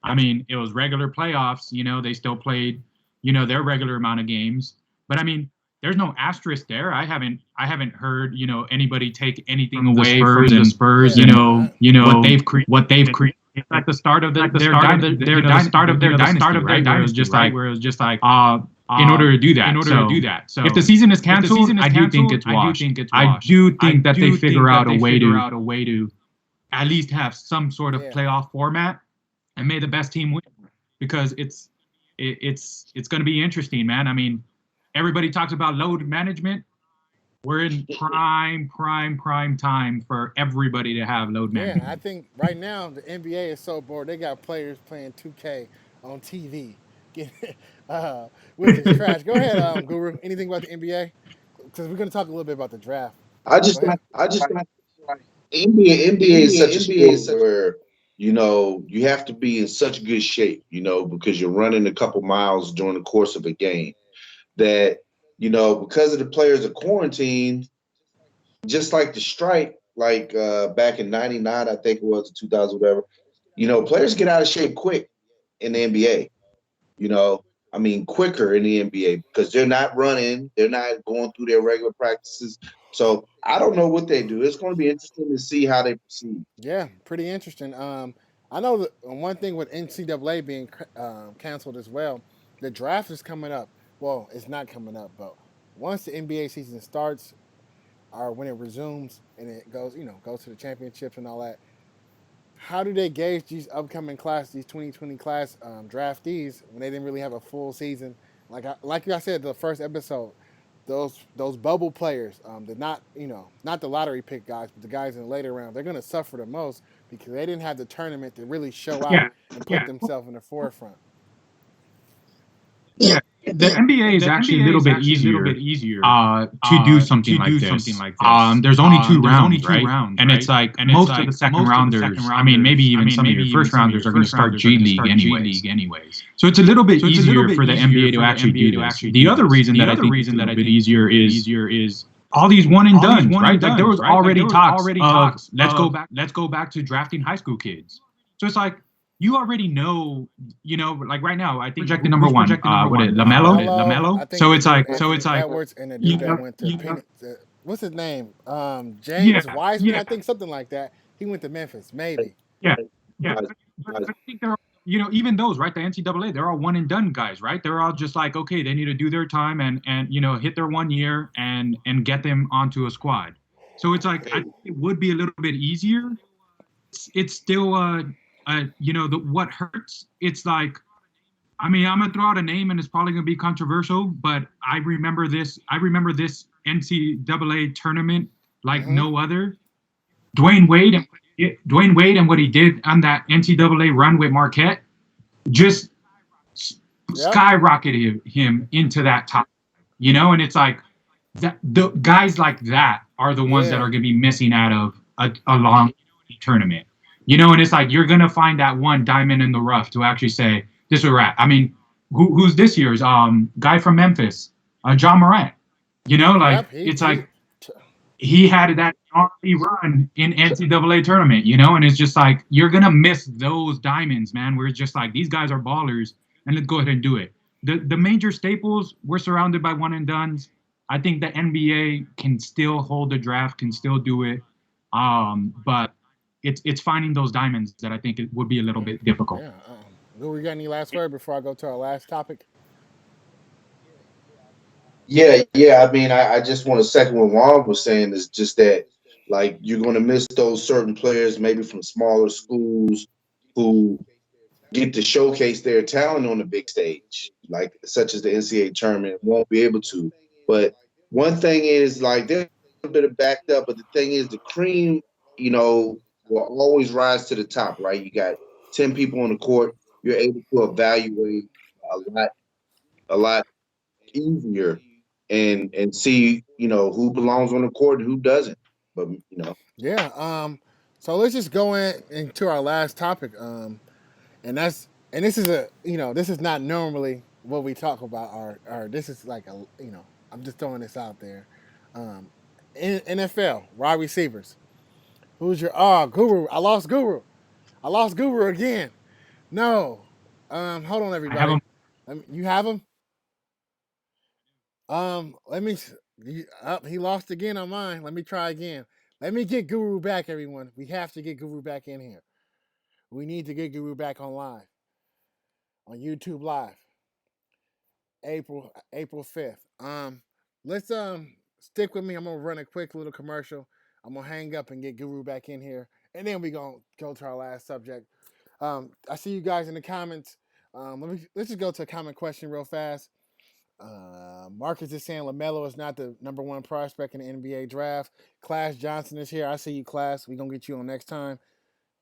B: I mean, it was regular playoffs, they still played their regular amount of games. But I mean, there's no asterisk there. I haven't heard, anybody take anything away from the Spurs, what they've created at the start of their dynasty, right? Where it was just like in order to do that. So if the season is canceled, I do think it's washed. I do think that they figure out a way to at least have some sort of playoff format and may the best team win, because it's going to be interesting, man. I mean, everybody talks about load management. We're in prime time for everybody to have load management.
A: Yeah, I think right now the NBA is so bored. They got players playing 2K on TV, which is trash. Go ahead, Guru. Anything about the NBA? Because we're going to talk a little bit about the draft.
D: I just NBA is such a sport where you have to be in such good shape, because you're running a couple miles during the course of a game, that, because of the players are quarantined, just like the strike, like back in 99, I think it was 2000, whatever, players get out of shape quick in the NBA, I mean, quicker in the NBA because they're not running, they're not going through their regular practices. So I don't know what they do. It's going to be interesting to see how they proceed.
A: Yeah, pretty interesting. I know that one thing with NCAA being canceled as well, the draft is coming up. Well, it's not coming up, but once the NBA season starts, or when it resumes and it goes to the championships and all that, how do they gauge these upcoming these 2020 class draftees when they didn't really have a full season? Like I said, the first episode, those bubble players, not the lottery pick guys, but the guys in the later round, they're going to suffer the most because they didn't have the tournament to really show out and put themselves in the forefront.
B: Yeah, the NBA is actually a little bit easier to do something like this. There's only two rounds, right? And it's like most of the second rounders, I mean, maybe even some of your first rounders are going to start G League anyways. So it's a little bit easier for the NBA to actually do this. The other reason that I think it's a little bit easier is all these one and done, right? Like there was already talks. Let's go back to drafting high school kids. So it's like, you already know, like right now, I think projected number one, LaMelo. So it's like,
A: Edwards and the dude that went to what's his name? James Wiseman, I think, something like that. He went to Memphis, maybe.
B: Yeah. I think they're, even those, right? The NCAA, they're all one and done guys, right? They're all just like, okay, they need to do their time and hit their 1 year and get them onto a squad. So it's like, I think it would be a little bit easier. It's still what hurts, it's like, I mean, I'm gonna throw out a name and it's probably gonna be controversial, but I remember this NCAA tournament like no other. Dwayne Wade and what he did on that NCAA run with Marquette just skyrocketed him into that top, and it's like that the guys like that are the ones that are gonna be missing out of a long tournament. And it's like you're going to find that one diamond in the rough to actually say, this is a wrap. I mean, who's this year's guy from Memphis, John Morant. You know, like
A: Yep,
B: it's like he had that gnarly run in NCAA tournament, you know, and it's just like you're gonna miss those diamonds, man. Where it's just like these guys are ballers, and let's go ahead and do it. The major staples, we're surrounded by one and dones. I think the NBA can still hold the draft, can still do it, but it's finding those diamonds that I think it would be a little bit difficult.
A: Yeah. Lou, you got any last word before I go to our last topic?
D: Yeah. I mean, I just want to second what Juan was saying is just that, like, you're going to miss those certain players, maybe from smaller schools, who get to showcase their talent on the big stage, like such as the NCAA tournament, won't be able to. But one thing is, like, they're a little bit backed up, but the thing is, the cream, will always rise to the top, right? You got 10 people on the court, you're able to evaluate a lot easier and see, who belongs on the court and who doesn't. But
A: Yeah. So let's just go into our last topic. And this is this is not normally what we talk about. Or this is like I'm just throwing this out there. Um, NFL wide receivers. Who's your Guru? I lost Guru. I lost Guru again. No. Hold on,
B: I have
A: everybody.
B: them.
A: You have him. Let me. He lost again on mine. Let me try again. Let me get Guru back, everyone. We have to get Guru back in here. We need to get Guru back on live, on YouTube Live, April 5th. Let's stick with me. I'm gonna run a quick little commercial. I'm gonna hang up and get Guru back in here, and then we gonna go to our last subject. I see you guys in the comments. Let's just go to a comment question real fast. Marcus is saying LaMelo is not the number one prospect in the NBA draft. Class Johnson is here. I see you, Class. We're gonna get you on next time.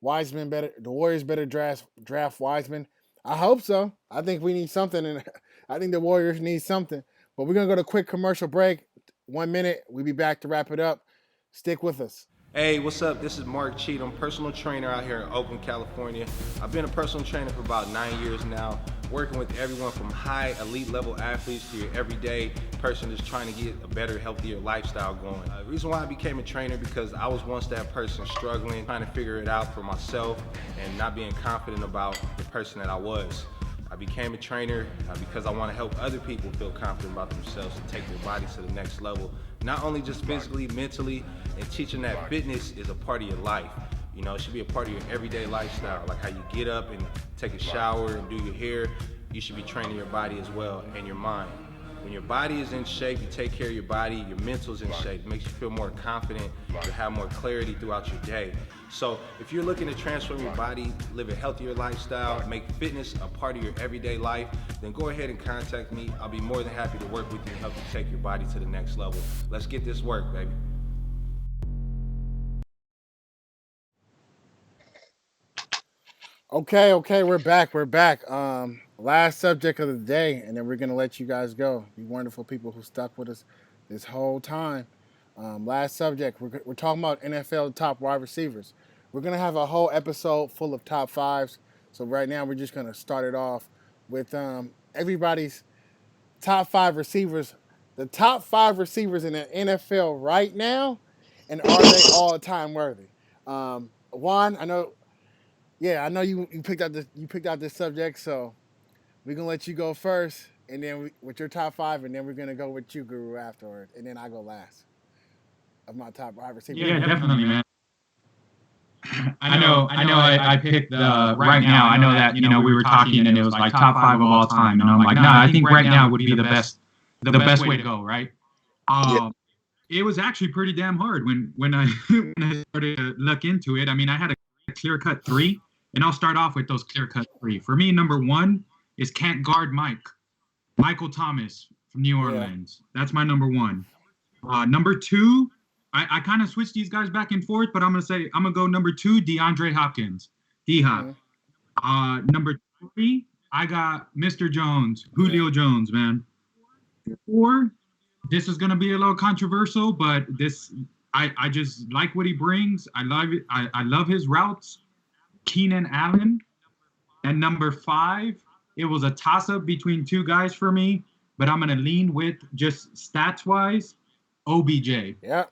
A: Wiseman better. The Warriors better draft Wiseman. I hope so. I think we need something, and I think the Warriors need something. But we're gonna go to a quick commercial break. 1 minute. We'll be back to wrap it up. Stick with us.
G: Hey, what's up? This is Mark Cheatham, personal trainer out here in Oakland, California. I've been a personal trainer for about 9 years now, working with everyone from high elite level athletes to your everyday person that's trying to get a better, healthier lifestyle going. The reason why I became a trainer because I was once that person struggling, trying to figure it out for myself and not being confident about the person that I was. I became a trainer because I want to help other people feel confident about themselves and take their bodies to the next level. Not only just physically, mentally, and teaching that fitness is a part of your life. You know, it should be a part of your everyday lifestyle, like how you get up and take a shower and do your hair. You should be training your body as well and your mind. When your body is in shape, you take care of your body, your mental's in shape. It makes you feel more confident, you have more clarity throughout your day. So if you're looking to transform your body, live a healthier lifestyle, make fitness a part of your everyday life, then go ahead and contact me. I'll be more than happy to work with you and help you take your body to the next level. Let's get this work, baby.
A: Okay, we're back. Last subject of the day, and then we're gonna let you guys go. You wonderful people who stuck with us this whole time. Last subject, we're talking about NFL top wide receivers. We're gonna have a whole episode full of top fives. So right now we're just gonna start it off with everybody's top five receivers. The top five receivers in the NFL right now, and are they all time worthy? Juan, I know. Yeah, I know you picked out this subject, so we're gonna let you go first, and then with your top five, and then we're gonna go with you, Guru, afterward, and then I go last of my top wide receivers.
B: Yeah, definitely, man. I picked right now. I know that we were talking and it was like top five of all time, and I'm like, nah, I think right now would be the best way to go, right? It was actually pretty damn hard when I started to look into it. I mean, I had a clear-cut three, and I'll start off with those clear-cut three. For me, number one is can't guard Michael Thomas from New Orleans. Yeah. That's my number one. Number two, I kind of switched these guys back and forth, but I'm gonna go number two, DeAndre Hopkins, D-Hop. Number three, I got Mr. Jones, Julio Jones, man. Four, this is gonna be a little controversial, but I just like what he brings. I love it. I love his routes. Keenan Allen. And number five it was a toss-up between two guys for me, but I'm gonna lean with just stats-wise, OBJ.
A: Yeah.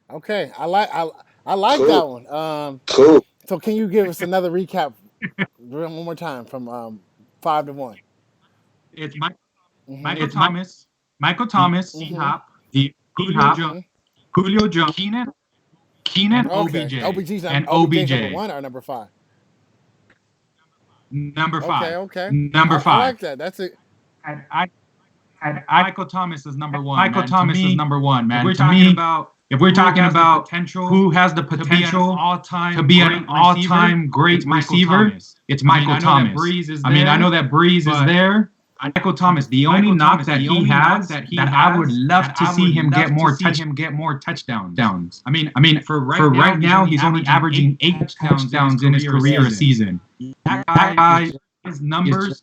A: Okay, I like
D: Cool.
A: that one.
D: Cool.
A: So can you give us another recap one more time from 5-1?
B: It's
A: Mhm.
B: Michael Thomas,
A: Mhm.
B: D-Hop, Julio Jones, Keenan,
A: Okay.
B: OBJ, and
A: OBJ's number
B: OBJ.
A: 1 or number 5?
B: Number 5.
A: Okay.
B: Number 5.
A: I like that. That's it.
B: Michael Thomas is number 1. Michael Thomas is number 1, man. If we're talking about who has the potential to be an all-time great receiver, it's Michael Thomas. I mean, I know that Breeze is there. Michael Thomas, the only knock that he has that I would love to see him get more touchdowns. I mean, for right now, he's only averaging 8 touchdowns in his career season. That guy, his numbers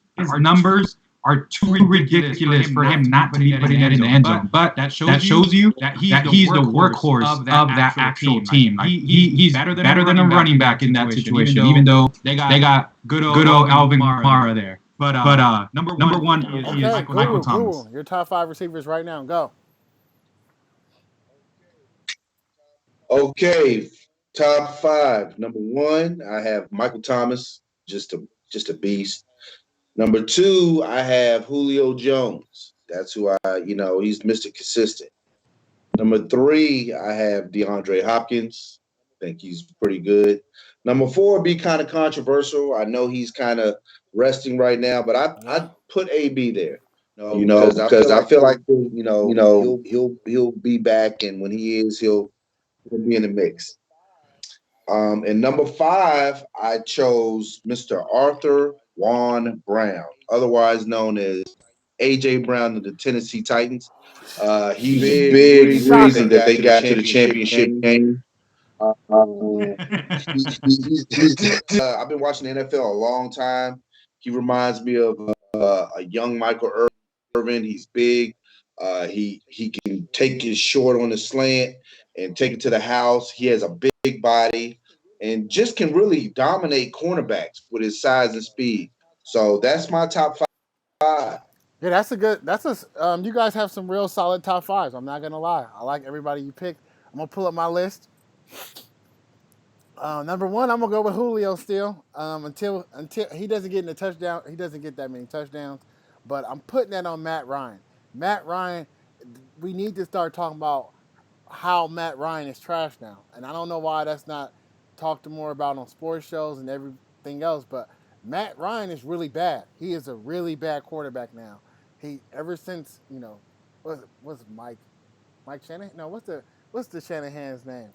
B: are too ridiculous for him not to be putting it in the end zone. But that shows you that he's the workhorse of that actual team. He's better than a running back in that situation, even though they got good old Alvin Kamara there. But number one is
A: Okay,
B: Michael Thomas.
A: Cool. Your top 5 receivers right now. Go.
D: Okay, top 5. Number 1, I have Michael Thomas, just a beast. Number 2, I have Julio Jones. That's who he's Mr. Consistent. Number 3, I have DeAndre Hopkins. I think he's pretty good. Number 4 would be kind of controversial. I know he's kind of resting right now, but I'd put AB there. Because I feel like he'll be back, and when he is, he'll be in the mix. And number 5, I chose Mr. Arthur Juan Brown, otherwise known as AJ Brown of the Tennessee Titans. He's a big reason that they got to the championship game. I've been watching the NFL a long time. He reminds me of a young Michael Irvin. He's big. He can take his short on the slant and take it to the house. He has a big body and just can really dominate cornerbacks with his size and speed. So that's my top 5.
A: Yeah, you guys have some real solid top 5s. I'm not gonna lie. I like everybody you picked. I'm gonna pull up my list. Number 1, I'm gonna go with Julio still. Until he doesn't get in the touchdown, he doesn't get that many touchdowns. But I'm putting that on Matt Ryan. Matt Ryan, we need to start talking about how Matt Ryan is trash now. And I don't know why that's not talked more about on sports shows and everything else, but Matt Ryan is really bad. He is a really bad quarterback now. He ever since, what's Mike Shanahan? No, what's the Shanahan's name?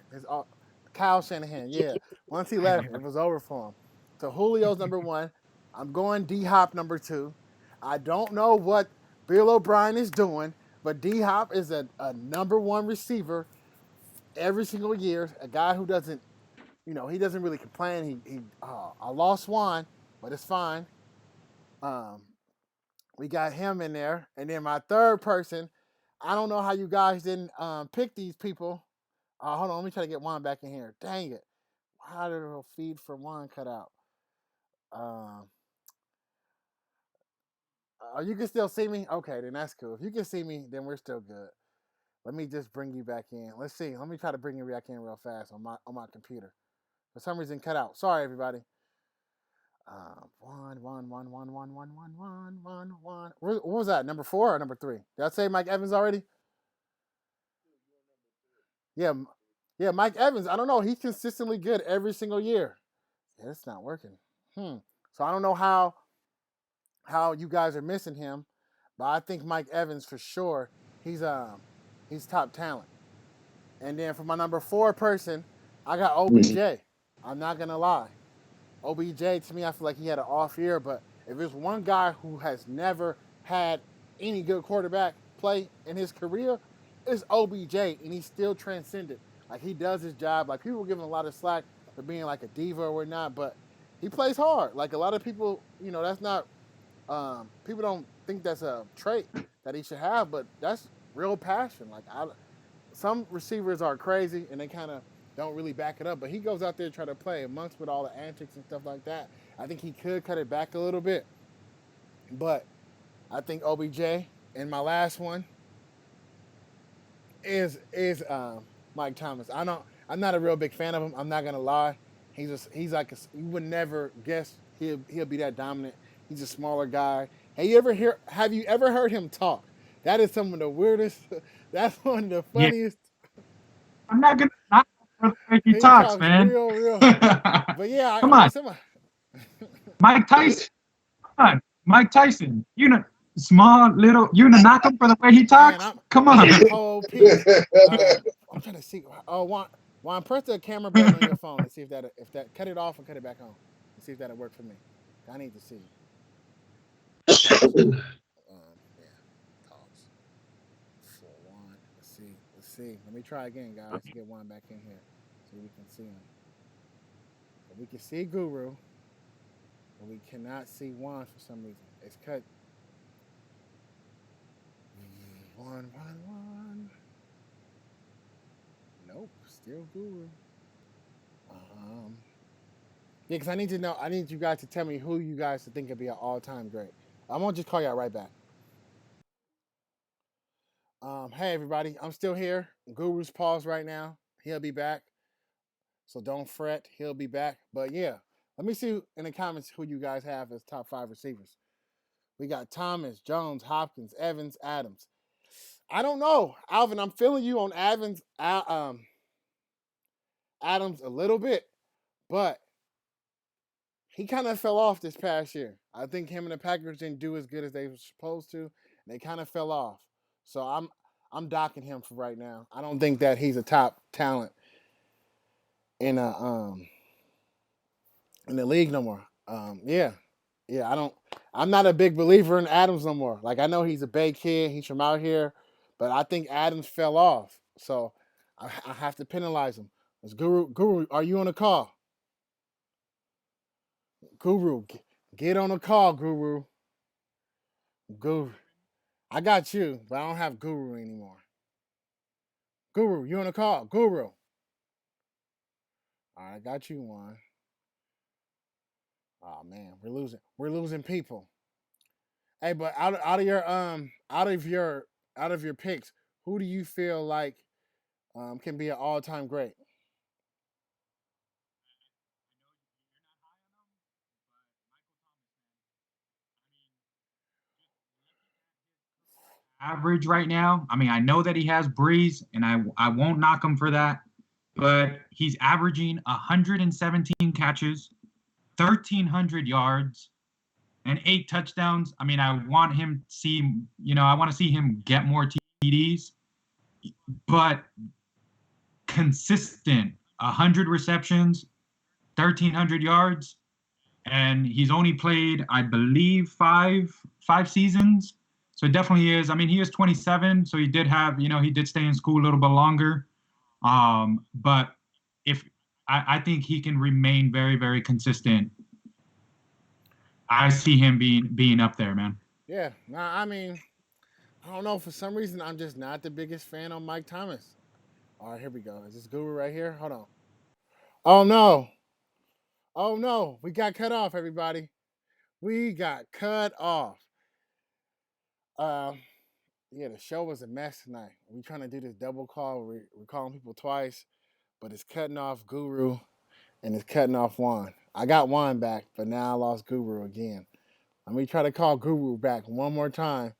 A: Kyle Shanahan, yeah. Once he left, it was over for him. So Julio's number 1. I'm going D-Hop number 2. I don't know what Bill O'Brien is doing, but D-Hop is a number 1 receiver every single year. A guy who doesn't, he doesn't really complain. I lost one, but it's fine. We got him in there. And then my third person, I don't know how you guys didn't pick these people. Hold on, let me try to get Juan back in here. Dang it. How did the feed for Juan cut out? You can still see me? Okay, then that's cool. If you can see me, then we're still good. Let me just bring you back in. Let's see. Let me try to bring you back in real fast on my computer. For some reason, cut out. Sorry, everybody. One. What was that? Number 4 or number 3? Did I say Mike Evans already? Yeah, Mike Evans. I don't know. He's consistently good every single year. Yeah, it's not working. So I don't know how you guys are missing him, but I think Mike Evans for sure. He's top talent. And then for my number 4 person, I got OBJ. I'm not gonna lie. OBJ to me, I feel like he had an off year, but if there's one guy who has never had any good quarterback play in his career, it's OBJ, and he's still transcended. Like, he does his job. Like, people give him a lot of slack for being like a diva or whatnot, but he plays hard. Like, a lot of people, that's not people don't think that's a trait that he should have, but that's real passion. Like, some receivers are crazy and they kind of don't really back it up, but he goes out there and try to play amongst with all the antics and stuff like that. I think he could cut it back a little bit, but I think OBJ and my last one is Mike Thomas. I'm not a real big fan of him. I'm not gonna lie. He's like you would never guess he'll be that dominant. He's a smaller guy. Have you ever heard him talk? That is some of the weirdest. That's one of the
B: Yeah,
A: funniest.
B: I'm not gonna knock him for the way he
A: He
B: talks,
A: talks
B: man.
A: real. But yeah,
B: Come
A: I mean,
B: on, Mike Tyson. Come on, Mike Tyson. You know, small little. You gonna knock him for the way he
A: man,
B: talks? Come on.
A: I'm a cold piece. I'm trying to see. Oh, Juan, press the camera button on your phone and see if that cut it off and cut it back on. And see if that'll work for me. I need to see. Yeah, talks for Juan. Let's see. Let me try again, guys. Let's get Juan back in here so we can see him. So we can see Guru, but we cannot see Juan for some reason. It's cut. Juan. Nope, still Guru. Yeah, because I need you guys to tell me who you guys think would be an all-time great. I'm gonna just call y'all right back. Hey everybody, I'm still here. Guru's paused right now. He'll be back, so don't fret. He'll be back. But yeah, let me see in the comments who you guys have as top 5 receivers. We got Thomas, Jones, Hopkins, Evans, Adams. I don't know, Alvin. I'm feeling you on Adams a little bit, but he kind of fell off this past year. I think him and the Packers didn't do as good as they were supposed to. They kind of fell off. So I'm docking him for right now. I don't think that he's a top talent in the league no more. Yeah. I'm not a big believer in Adams no more. Like, I know he's a Bay kid. He's from out here, but I think Adams fell off. So I have to penalize him. Guru, are you on the call? Guru, get on the call, Guru. Guru. I got you, but I don't have Guru anymore. Guru, you on the call? Guru. All right, I got you one. Oh man, we're losing people. Hey, but out of your picks, who do you feel like can be an all-time great?
B: Average right now. I mean, I know that he has Breeze, and I won't knock him for that, but he's averaging 117 catches, 1,300 yards, and 8 touchdowns. I mean, I want to see him get more TDs, but consistent 100 receptions, 1,300 yards, and he's only played, I believe, five seasons. So it definitely is. I mean, he is 27, so he did stay in school a little bit longer. But I think he can remain very, very consistent. I see him being up there, man.
A: Yeah, I mean, I don't know. For some reason, I'm just not the biggest fan of Mike Thomas. All right, here we go. Is this Guru right here? Hold on. Oh no, we got cut off, everybody. We got cut off. Yeah, the show was a mess tonight. We're trying to do this double call. We're calling people twice, but it's cutting off Guru and it's cutting off Juan. I got Juan back, but now I lost Guru again. Let me try to call Guru back one more time.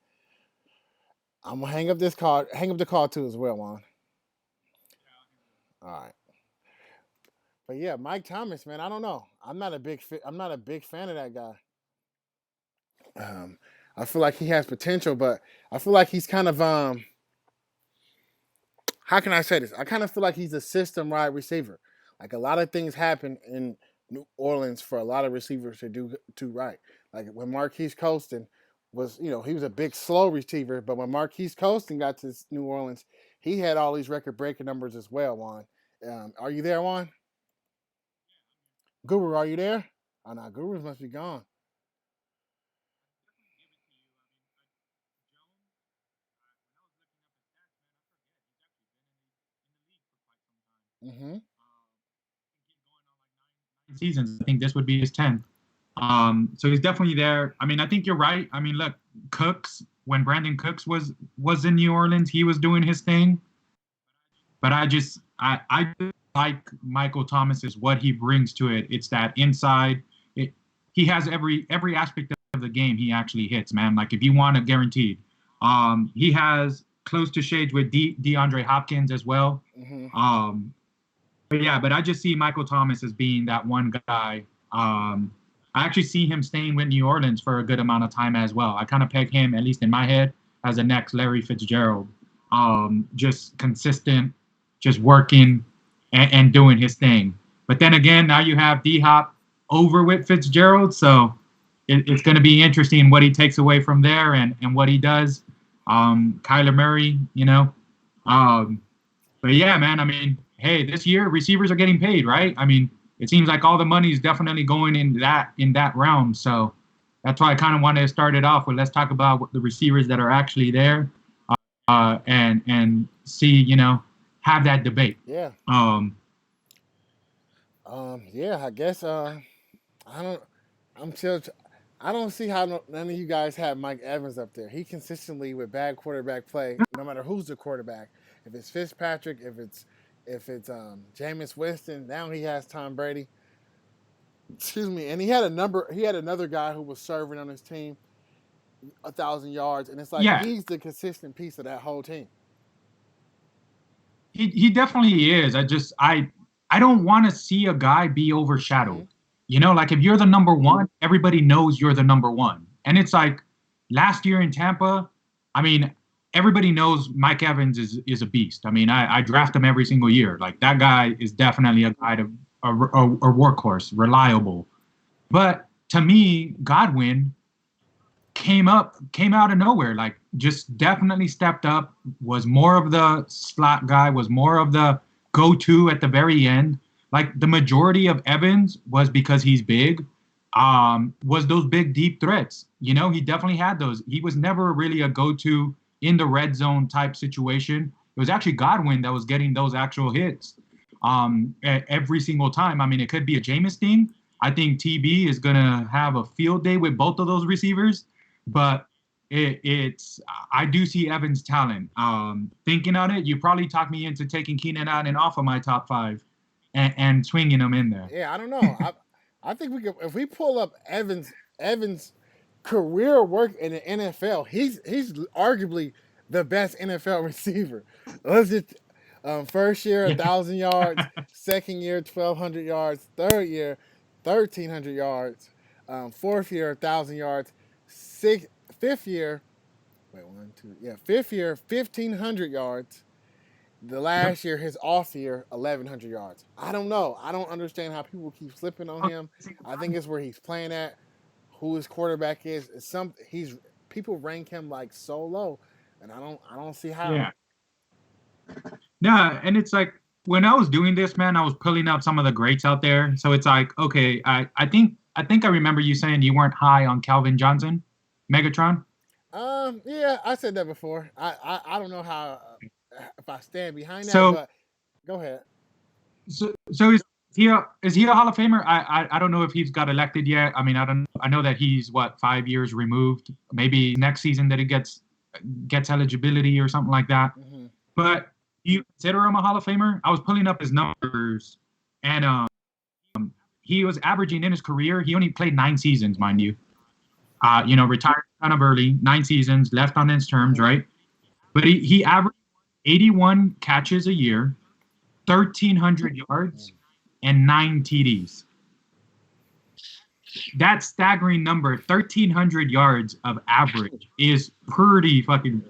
A: I'm gonna hang up the call too as well, Juan. All right. But yeah, Mike Thomas, man, I don't know. I'm not a big fan of that guy. I feel like he has potential, but I feel like he's kind of how can I say this? I kind of feel like he's a system wide receiver. Like, a lot of things happen in New Orleans for a lot of receivers to do right. Like when Marquise Colston was, he was a big slow receiver, but when Marquise Colston got to New Orleans, he had all these record breaking numbers as well, Juan. Are you there, Juan? Guru, are you there? Oh no, Gurus must be gone. Mm-hmm.
B: Seasons. I think this would be his 10th. So he's definitely there. I mean, I think you're right. I mean, look, Cooks, when Brandon Cooks was in New Orleans, he was doing his thing. But I like Michael Thomas is what he brings to it. It's that inside. He has every aspect of the game he actually hits, man. Like if you want a guaranteed. He has close to shades with DeAndre Hopkins as well.
A: Mm-hmm.
B: But I just see Michael Thomas as being that one guy. I actually see him staying with New Orleans for a good amount of time as well. I kind of peg him, at least in my head, as the next Larry Fitzgerald. Just consistent, just working and doing his thing. But then again, now you have D-Hop over with Fitzgerald, so it's going to be interesting what he takes away from there and what he does. Kyler Murray, you know. But yeah, man, I mean, hey, this year receivers are getting paid, right? I mean, it seems like all the money is definitely going in that realm. So that's why I kind of wanted to start it off with, let's talk about what the receivers that are actually there, and see, you know, have that debate.
A: Yeah. Yeah, I guess I don't see how none of you guys have Mike Evans up there. He consistently, with bad quarterback play, no matter who's the quarterback, if it's Fitzpatrick, if it's Jameis Winston, now he has Tom Brady. Excuse me, and he had another guy who was serving on his team 1,000 yards, and it's like he's the consistent piece of that whole team.
B: He definitely is. I don't want to see a guy be overshadowed. Mm-hmm. You know, like if you're the number one, everybody knows you're the number one. And it's like last year in Tampa, I mean, everybody knows Mike Evans is a beast. I mean, I draft him every single year. Like that guy is definitely a guy a workhorse, reliable. But to me, Godwin came out of nowhere, like just definitely stepped up, was more of the slot guy, was more of the go-to at the very end. Like the majority of Evans was because he's big, was those big deep threats. You know, he definitely had those. He was never really a go-to in the red zone type situation. It was actually Godwin that was getting those actual hits every single time. I mean, it could be a Jameis thing. I think TB is going to have a field day with both of those receivers, but I do see Evans' talent. Thinking on it, you probably talked me into taking Keenan Allen off of my top 5 and swinging him in there.
A: Yeah, I don't know. I think we could, if we pull up Evans' career work in the NFL, he's arguably the best NFL receiver. Let's just first year 1,000 yards, second year 1,200 yards, third year 1,300 yards, fourth year 1,000 yards, fifth year 1,500 yards. The last year, his off year, 1,100 yards. I don't know. I don't understand how people keep slipping on him. I think it's where he's playing at, who his quarterback is. People rank him like so low, and I don't see how.
B: Yeah. Yeah, and it's like when I was doing this, man, I was pulling out some of the greats out there. So it's like, okay, I think I remember you saying you weren't high on Calvin Johnson, Megatron.
A: Yeah, I said that before. I don't know how. If I stand behind that, but go ahead.
B: So is he a Hall of Famer? I don't know if he's got elected yet. I mean, I know that he's 5 years removed. Maybe next season that he gets eligibility or something like that. Mm-hmm. But do you consider him a Hall of Famer? I was pulling up his numbers, and he was averaging in his career. He only played 9 seasons, mind you. Retired kind of early, 9 seasons, left on his terms, right? But he averaged 81 catches a year, 1,300 yards, and 9 TDs. That staggering number, 1,300 yards of average, is pretty fucking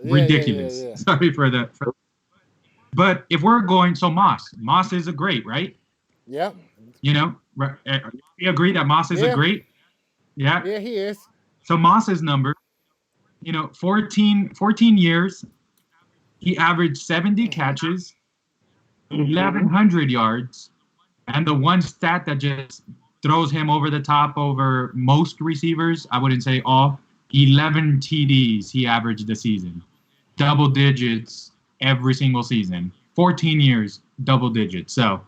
B: ridiculous. Yeah. Sorry for that. But if we're going, so Moss is a great, right?
A: Yep.
B: You know, we agree that Moss is a great. Yeah.
A: Yeah, he is.
B: So Moss's number, 14 years. He averaged 70 catches, 1,100 yards, and the one stat that just throws him over the top over most receivers, I wouldn't say all, 11 TDs he averaged the season. Double digits every single season. 14 years, double digits. So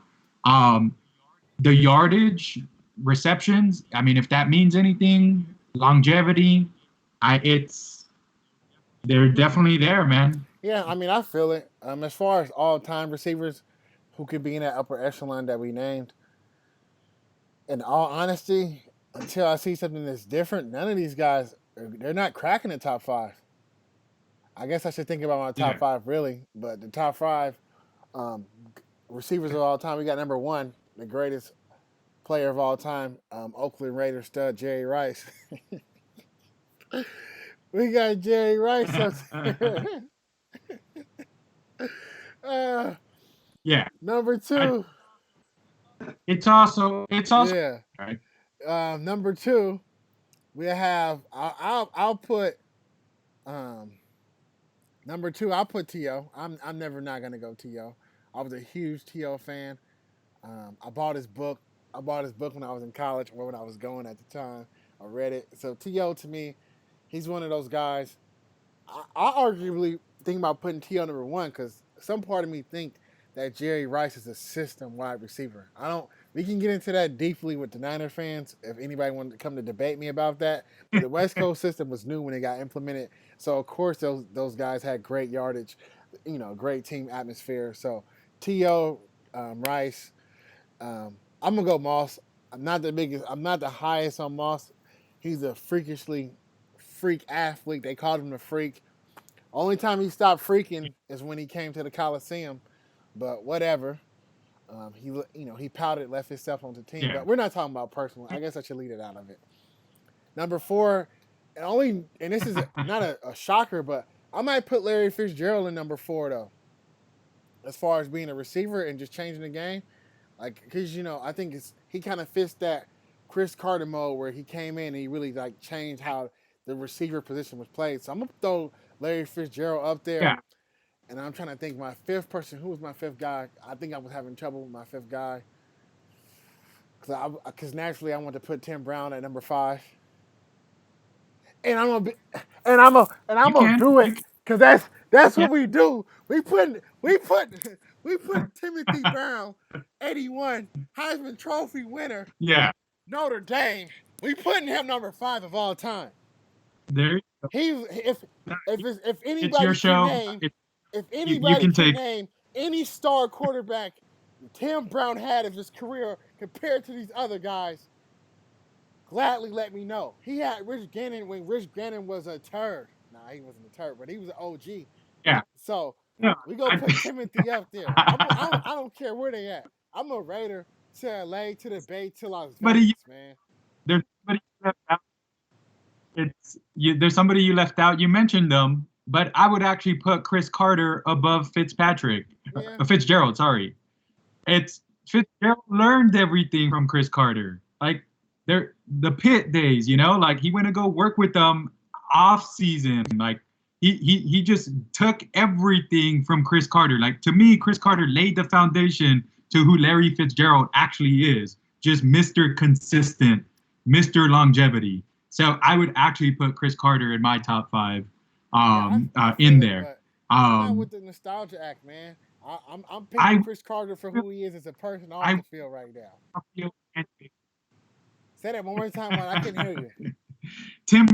B: the yardage receptions, I mean, if that means anything, longevity, they're definitely there, man.
A: Yeah, I mean, I feel it. As far as all-time receivers who could be in that upper echelon that we named, in all honesty, until I see something that's different, none of these guys, they're not cracking the top 5. I guess I should think about my top
B: Yeah.
A: 5 really, but the top 5 receivers of all time, we got number 1, the greatest player of all time, Oakland Raiders stud Jerry Rice. We got Jerry Rice up there.
B: Yeah.
A: Number 2.
B: It's also
A: Yeah.
B: right.
A: Number 2, we have. I'll put. Number 2, I'll put T.O. I'm never not gonna go T.O. I was a huge T.O. fan. I bought his book. I bought his book when I was in college or when I was going at the time. I read it. So T.O. to me, he's one of those guys. I arguably think about putting T.O. number 1 because some part of me think that Jerry Rice is a system wide receiver. I don't. We can get into that deeply with the Niner fans if anybody wanted to come to debate me about that. But the West Coast system was new when it got implemented, so of course those guys had great yardage, great team atmosphere. So T.O. Rice, I'm gonna go Moss. I'm not the highest on Moss. He's a freak athlete. They called him the freak. Only time he stopped freaking is when he came to the Coliseum, but whatever. He pouted, left himself on the team.
B: Yeah.
A: But we're not talking about personal. I guess I should leave it out of it. Number 4, and this is not a shocker, but I might put Larry Fitzgerald in number 4 though. As far as being a receiver and just changing the game, because I think he kind of fits that Chris Carter mode where he came in and he really changed how the receiver position was played. So I'm gonna throw Larry Fitzgerald up there.
B: Yeah.
A: And I'm trying to think my 5th person. Who was my 5th guy? I think I was having trouble with my 5th guy. Because naturally I want to put Tim Brown at number 5. And I'm gonna do it because that's what we do. We put Timothy Brown, 81 Heisman Trophy winner.
B: Yeah.
A: Notre Dame. We putting him number 5 of all time.
B: There.
A: If anybody
B: It's your show.
A: can name. If
B: You
A: anybody
B: can
A: can
B: take
A: name any star quarterback Tim Brown had of his career compared to these other guys, gladly let me know. He had Rich Gannon when Rich Gannon was a turd. Nah, he wasn't a turd, but he was an OG.
B: Yeah.
A: So
B: No,
A: we gonna put Timothy up there. I don't care where they at. I'm a Raider to LA to the Bay to Las Vegas, man.
B: There's somebody you left out. There's somebody you left out. You mentioned them, but I would actually put Chris Carter above Fitzgerald. Sorry, Fitzgerald learned everything from Chris Carter. The pit days, he went to go work with them off season. He just took everything from Chris Carter. To me, Chris Carter laid the foundation to who Larry Fitzgerald actually is. Just Mr. Consistent, Mr. Longevity. So I would actually put Chris Carter in my top 5 in there.
A: I'm not with the nostalgia act, man. I'm picking Chris Carter for who he is as a person off the field right now. Say that one more time, man. I can hear you.
B: Tim.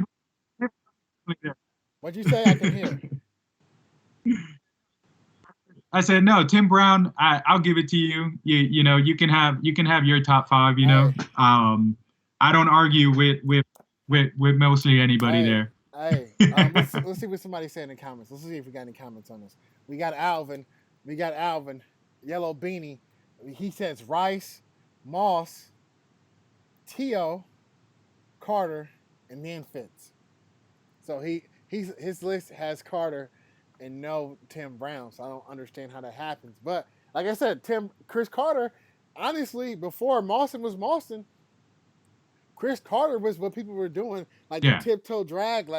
A: What'd you say? I can hear.
B: I said no, Tim Brown. I'll give it to you. You can have your top 5.
A: Hey.
B: I don't argue with mostly anybody there.
A: Hey, let's see what somebody said in the comments. Let's see if we got any comments on this. We got Alvin, Yellow Beanie. He says Rice, Moss, T.O., Carter, and then Fitz. So his list has Carter and no Tim Brown. So I don't understand how that happens. But like I said, Chris Carter, honestly, before Mawson was Mawson, Chris Carter was what people were doing, the tiptoe drag.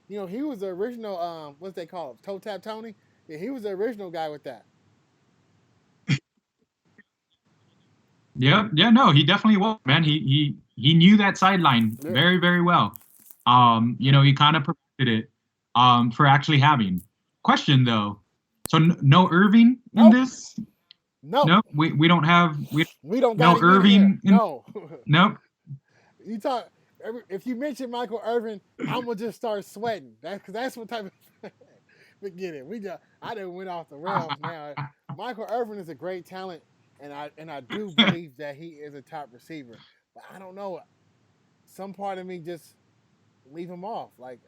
A: He was the original, what's they call it, toe tap Tony? Yeah, he was the original guy with that.
B: Yeah, no, he definitely was, man. He knew that sideline very, very well. He kind of perfected it for actually having. Question though, so no Irving in this?
A: No.
B: Nope. We don't have
A: we don't
B: no
A: got
B: Irving.
A: No.
B: Nope.
A: You talk. If you mention Michael Irvin, I'm gonna just start sweating. That's what type of. Forget it. I done went off the rails. Now, Michael Irvin is a great talent, and I do believe that he is a top receiver. But I don't know. Some part of me just leave him off. Like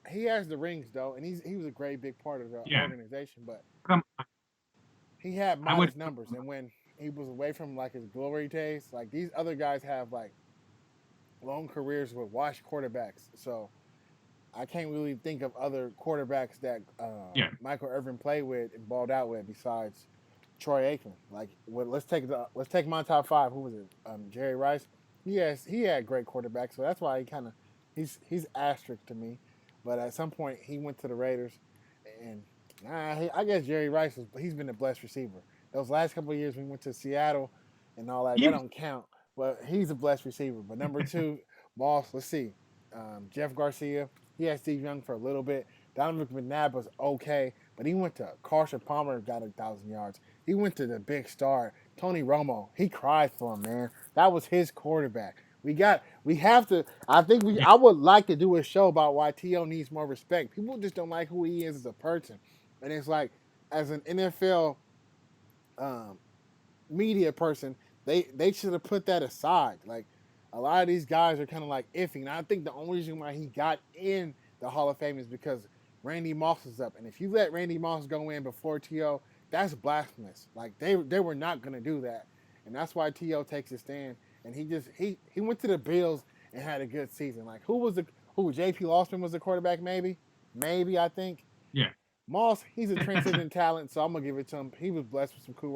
A: he has the rings though, and he was a great big part of the
B: Yeah.
A: organization. But
B: Um,
A: he had
B: I would-
A: modest numbers, and when he was away from like his glory days, like these other guys have like long careers with washed quarterbacks. So I can't really think of other quarterbacks that
B: Yeah.
A: Michael Irvin played with and balled out with besides Troy Aikman. Like, let's take my top five. Who was it? Jerry Rice. He had great quarterbacks, so that's why he's asterisk to me. But at some point, he went to the Raiders, and I guess Jerry Rice he's been a blessed receiver. Those last couple of years when he went to Seattle and all that,
B: Yeah.
A: that don't count. But he's a blessed receiver. But number two, Moss. Let's see, Jeff Garcia. He had Steve Young for a little bit. Donovan McNabb was okay, but he went to Carson Palmer, got 1,000 yards. He went to the big star, Tony Romo. He cried for him, man. That was his quarterback. We have to. I would like to do a show about why T.O. needs more respect. People just don't like who he is as a person, and it's like as an NFL media person, they should have put that aside. Like a lot of these guys are kind of like iffy, and I think the only reason why he got in the Hall of Fame is because Randy Moss is up, and if you let Randy Moss go in before T.O., that's blasphemous. Like they were not gonna do that, and that's why T.O. takes his stand. And he went to the Bills and had a good season. Like who J.P. Losman was the quarterback? Maybe I think.
B: Yeah.
A: Moss, he's a transcendent talent, so I'm gonna give it to him. He was blessed with some cool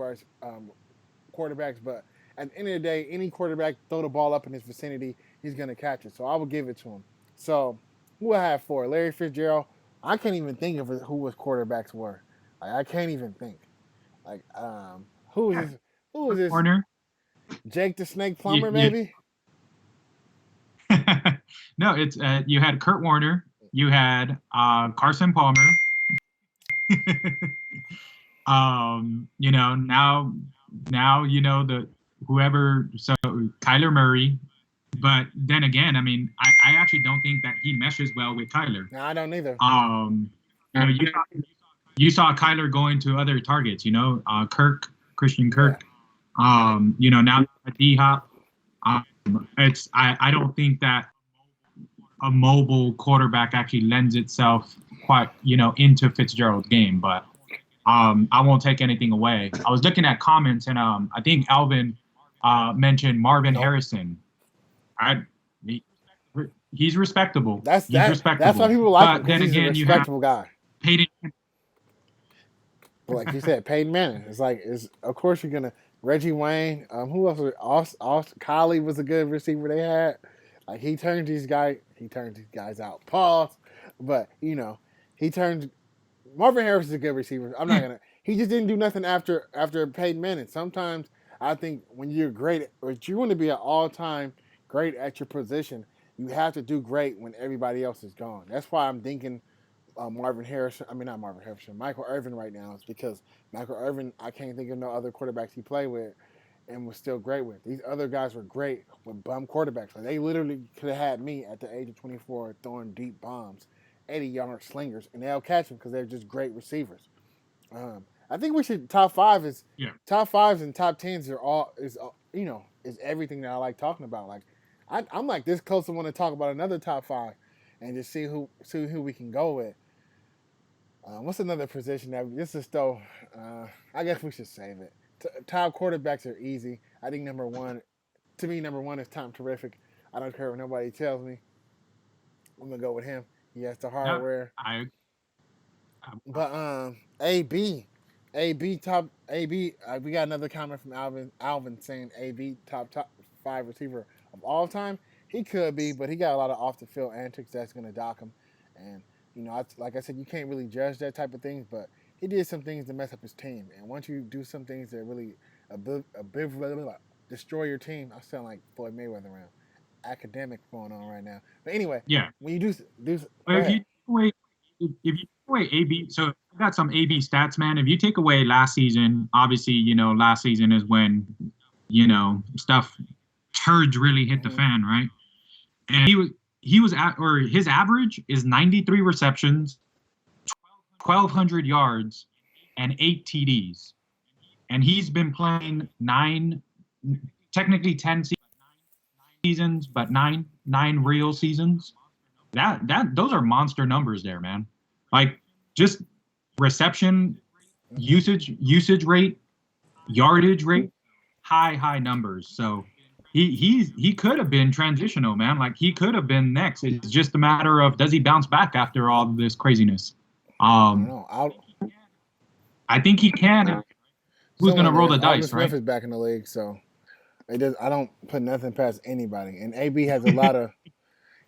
A: quarterbacks, but at the end of the day, any quarterback throw the ball up in his vicinity, he's gonna catch it. So I will give it to him. So who I have for Larry Fitzgerald? I can't even think of who his quarterbacks were. Like, I can't even think. Like who is this?
B: Warner.
A: Jake the Snake Plumber,
B: Yeah.
A: maybe?
B: No, it's you had Kurt Warner, you had Carson Palmer. Now the whoever, so Kyler Murray, but then again, I mean, I actually don't think that he meshes well with Kyler.
A: No, I don't either.
B: You saw Kyler going to other targets, Christian Kirk. Now D-Hop. I don't think that a mobile quarterback actually lends itself quite, into Fitzgerald's game, but I won't take anything away. I was looking at comments, and I think Alvin mentioned Marvin Harrison. He's respectable. He's respectable.
A: That's why people like him.
B: Then
A: He's
B: again,
A: a respectable guy.
B: Peyton.
A: But like you said, Peyton Manning. Of course you're gonna Reggie Wayne. Who else? Austin Collie was a good receiver they had. Like he turned these guys out. Pause. But he turned. Marvin Harris is a good receiver. I'm not gonna. He just didn't do nothing after Peyton Manning. Sometimes I think when you're great, or you want to be an all-time great at your position, you have to do great when everybody else is gone. That's why I'm thinking Michael Irvin right now. Is because Michael Irvin, I can't think of no other quarterbacks he played with and was still great with. These other guys were great with bum quarterbacks. Like they literally could have had me at the age of 24 throwing deep bombs, 80-yard slingers, and they'll catch them because they're just great receivers. I think we should top fives and top tens is everything that I like talking about. Like I'm like this close to want to talk about another top five and just see who we can go with. What's another position that this is still? I guess we should save it. Top quarterbacks are easy. I think number one is Tom Terrific. I don't care what nobody tells me. I'm gonna go with him. He has the hardware. But AB, we got another comment from Alvin saying AB top 5 receiver of all time. He could be, but he got a lot of off the field antics that's gonna dock him. And like I said, you can't really judge that type of things, but he did some things to mess up his team. And once you do some things that really destroy your team, I sound like Floyd Mayweather around. Academic going on right now. But anyway, when you do
B: if you take away AB, so I got some AB stats, man. If you take away last season, obviously, last season is when, stuff turds really hit the fan, right? and he was at, or his average is 93 receptions, 1,200 yards, and 8 TDs. And he's been playing technically 10 seasons, but nine real seasons. Those are monster numbers there, man. Like just reception usage rate, yardage rate, high numbers. So he could have been transitional, man. Like he could have been next. It's just a matter of does he bounce back after all this craziness. I think he can. Who's gonna roll the dice, right?
A: Smith is back in the league, so I don't put nothing past anybody. And AB has a lot of.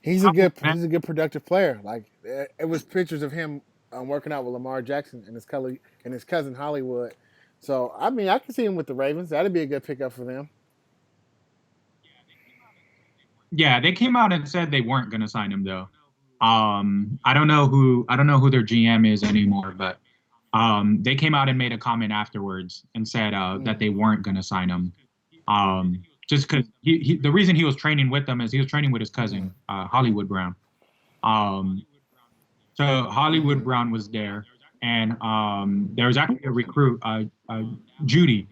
A: He's a good productive player. Like it was pictures of him working out with Lamar Jackson and his cousin Hollywood. So I mean, I can see him with the Ravens. That'd be a good pickup for them.
B: Yeah, they came out and said they weren't going to sign him though. I don't know who their GM is anymore, but they came out and made a comment afterwards and said that they weren't going to sign him. Just because the reason he was training with them is he was training with his cousin, Hollywood Brown. So Hollywood Brown was there, and there was actually a recruit, Judy,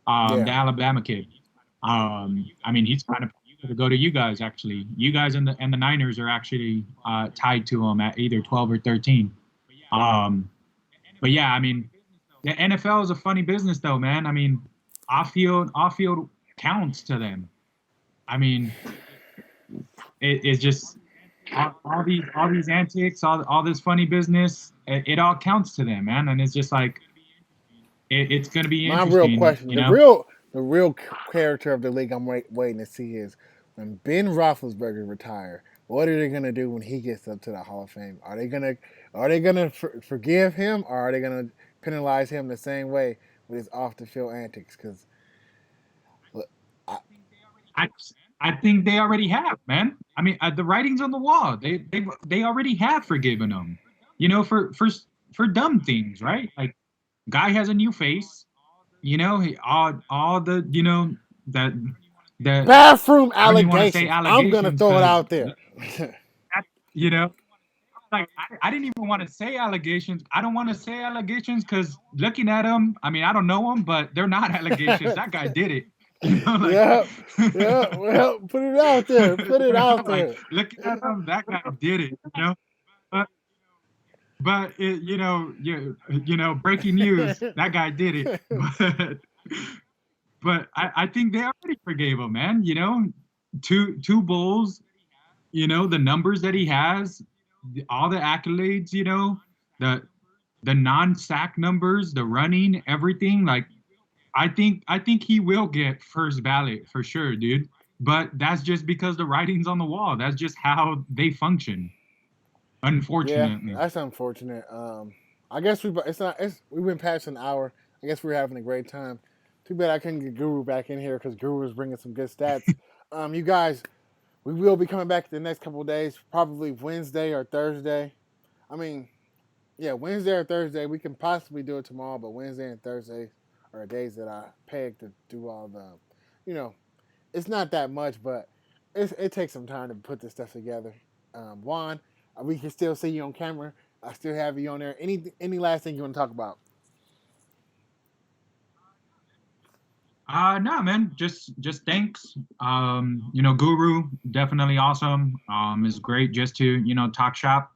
B: the Alabama kid. I mean, he's kind of to go to you guys actually. You guys and the Niners are actually tied to him at either 12 or 13. But yeah, I mean, the NFL is a funny business though, man. I mean, off-field counts to them. I mean, it's just all these antics, all this funny business. It all counts to them, man. And it's just like it's gonna be interesting.
A: My real question, the real character of the league I'm waiting to see is when Ben Roethlisberger retire. What are they gonna do when he gets up to the Hall of Fame? Are they gonna forgive him, or are they gonna penalize him the same way with his off the field antics? Because
B: I think they already have, man. I mean, the writing's on the wall. They already have forgiven him, for dumb things, right? Like, guy has a new face, all the the
A: bathroom allegations. I'm gonna throw it out there.
B: Like I didn't even want to say allegations. I don't want to say allegations because looking at them, I mean, I don't know them, but they're not allegations. That guy did it.
A: Yeah. Well, put it out there. Put it out there.
B: Looking at him, that guy did it. But it, breaking news, that guy did it. But I think they already forgave him, man. Two bowls. The numbers that he has, all the accolades. The non-sack numbers, the running, everything. Like, I think he will get first ballot for sure, dude. But that's just because the writing's on the wall. That's just how they function. Unfortunately.
A: Yeah, that's unfortunate. I guess we've been past an hour. I guess we're having a great time. Too bad I couldn't get Guru back in here because Guru was bringing some good stats. You guys, we will be coming back the next couple of days, probably Wednesday or Thursday. I mean, yeah, Wednesday or Thursday. We can possibly do it tomorrow, but Wednesday and Thursday are days that I peg to do all the, it's not that much, but it takes some time to put this stuff together. Juan, we can still see you on camera. I still have you on there. Any last thing you want to talk about?
B: No, man. Just thanks. Guru, definitely awesome. It's great just to talk shop.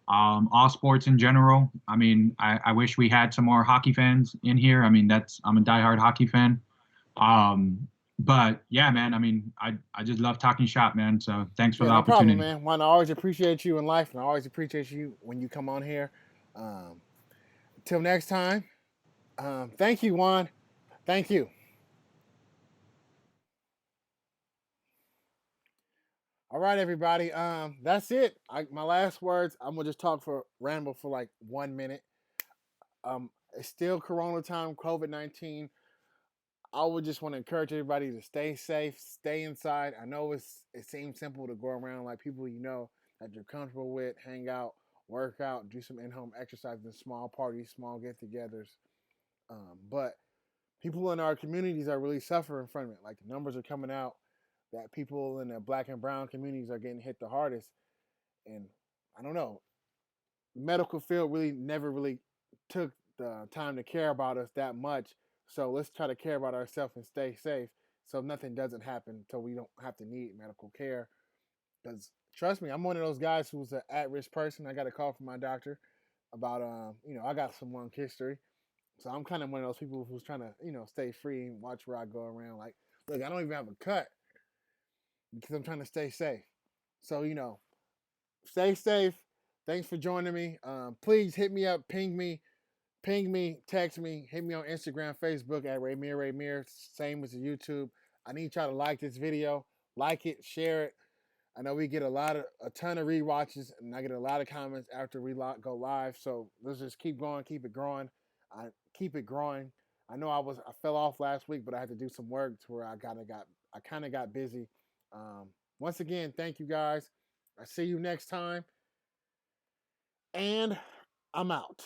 B: All sports in general. I mean, I wish we had some more hockey fans in here. I mean, I'm a diehard hockey fan. But yeah, man. I mean, I just love talking shop, man. So thanks for the opportunity,
A: problem, man. Juan, I always appreciate you in life, and I always appreciate you when you come on here. Till next time. Thank you, Juan. Thank you. All right, everybody. That's it. My last words. I'm gonna just ramble for like 1 minute. It's still Corona time, COVID-19. I would just want to encourage everybody to stay safe, stay inside. I know it seems simple to go around like people that you're comfortable with, hang out, work out, do some in-home exercise in small parties, small get-togethers. But people in our communities are really suffering from it. Like, the numbers are coming out. that people in the black and brown communities are getting hit the hardest. And I don't know, medical field really never really took the time to care about us that much. So let's try to care about ourselves and stay safe so nothing doesn't happen so we don't have to need medical care. Because trust me, I'm one of those guys who's an at-risk person. I got a call from my doctor about, I got some lung history. So I'm kind of one of those people who's trying to, stay free and watch where I go around. Like, look, I don't even have a cut because I'm trying to stay safe. So, stay safe. Thanks for joining me. Please hit me up, ping me, text me, hit me on Instagram, Facebook at Raymir. Same as the YouTube. I need y'all to like this video, like it, share it. I know we get a ton of rewatches, and I get a lot of comments after we go live. So let's just keep going, keep it growing. Keep it growing. I know I fell off last week, but I had to do some work to where I kind of got busy. Once again, thank you guys. I see you next time, and I'm out.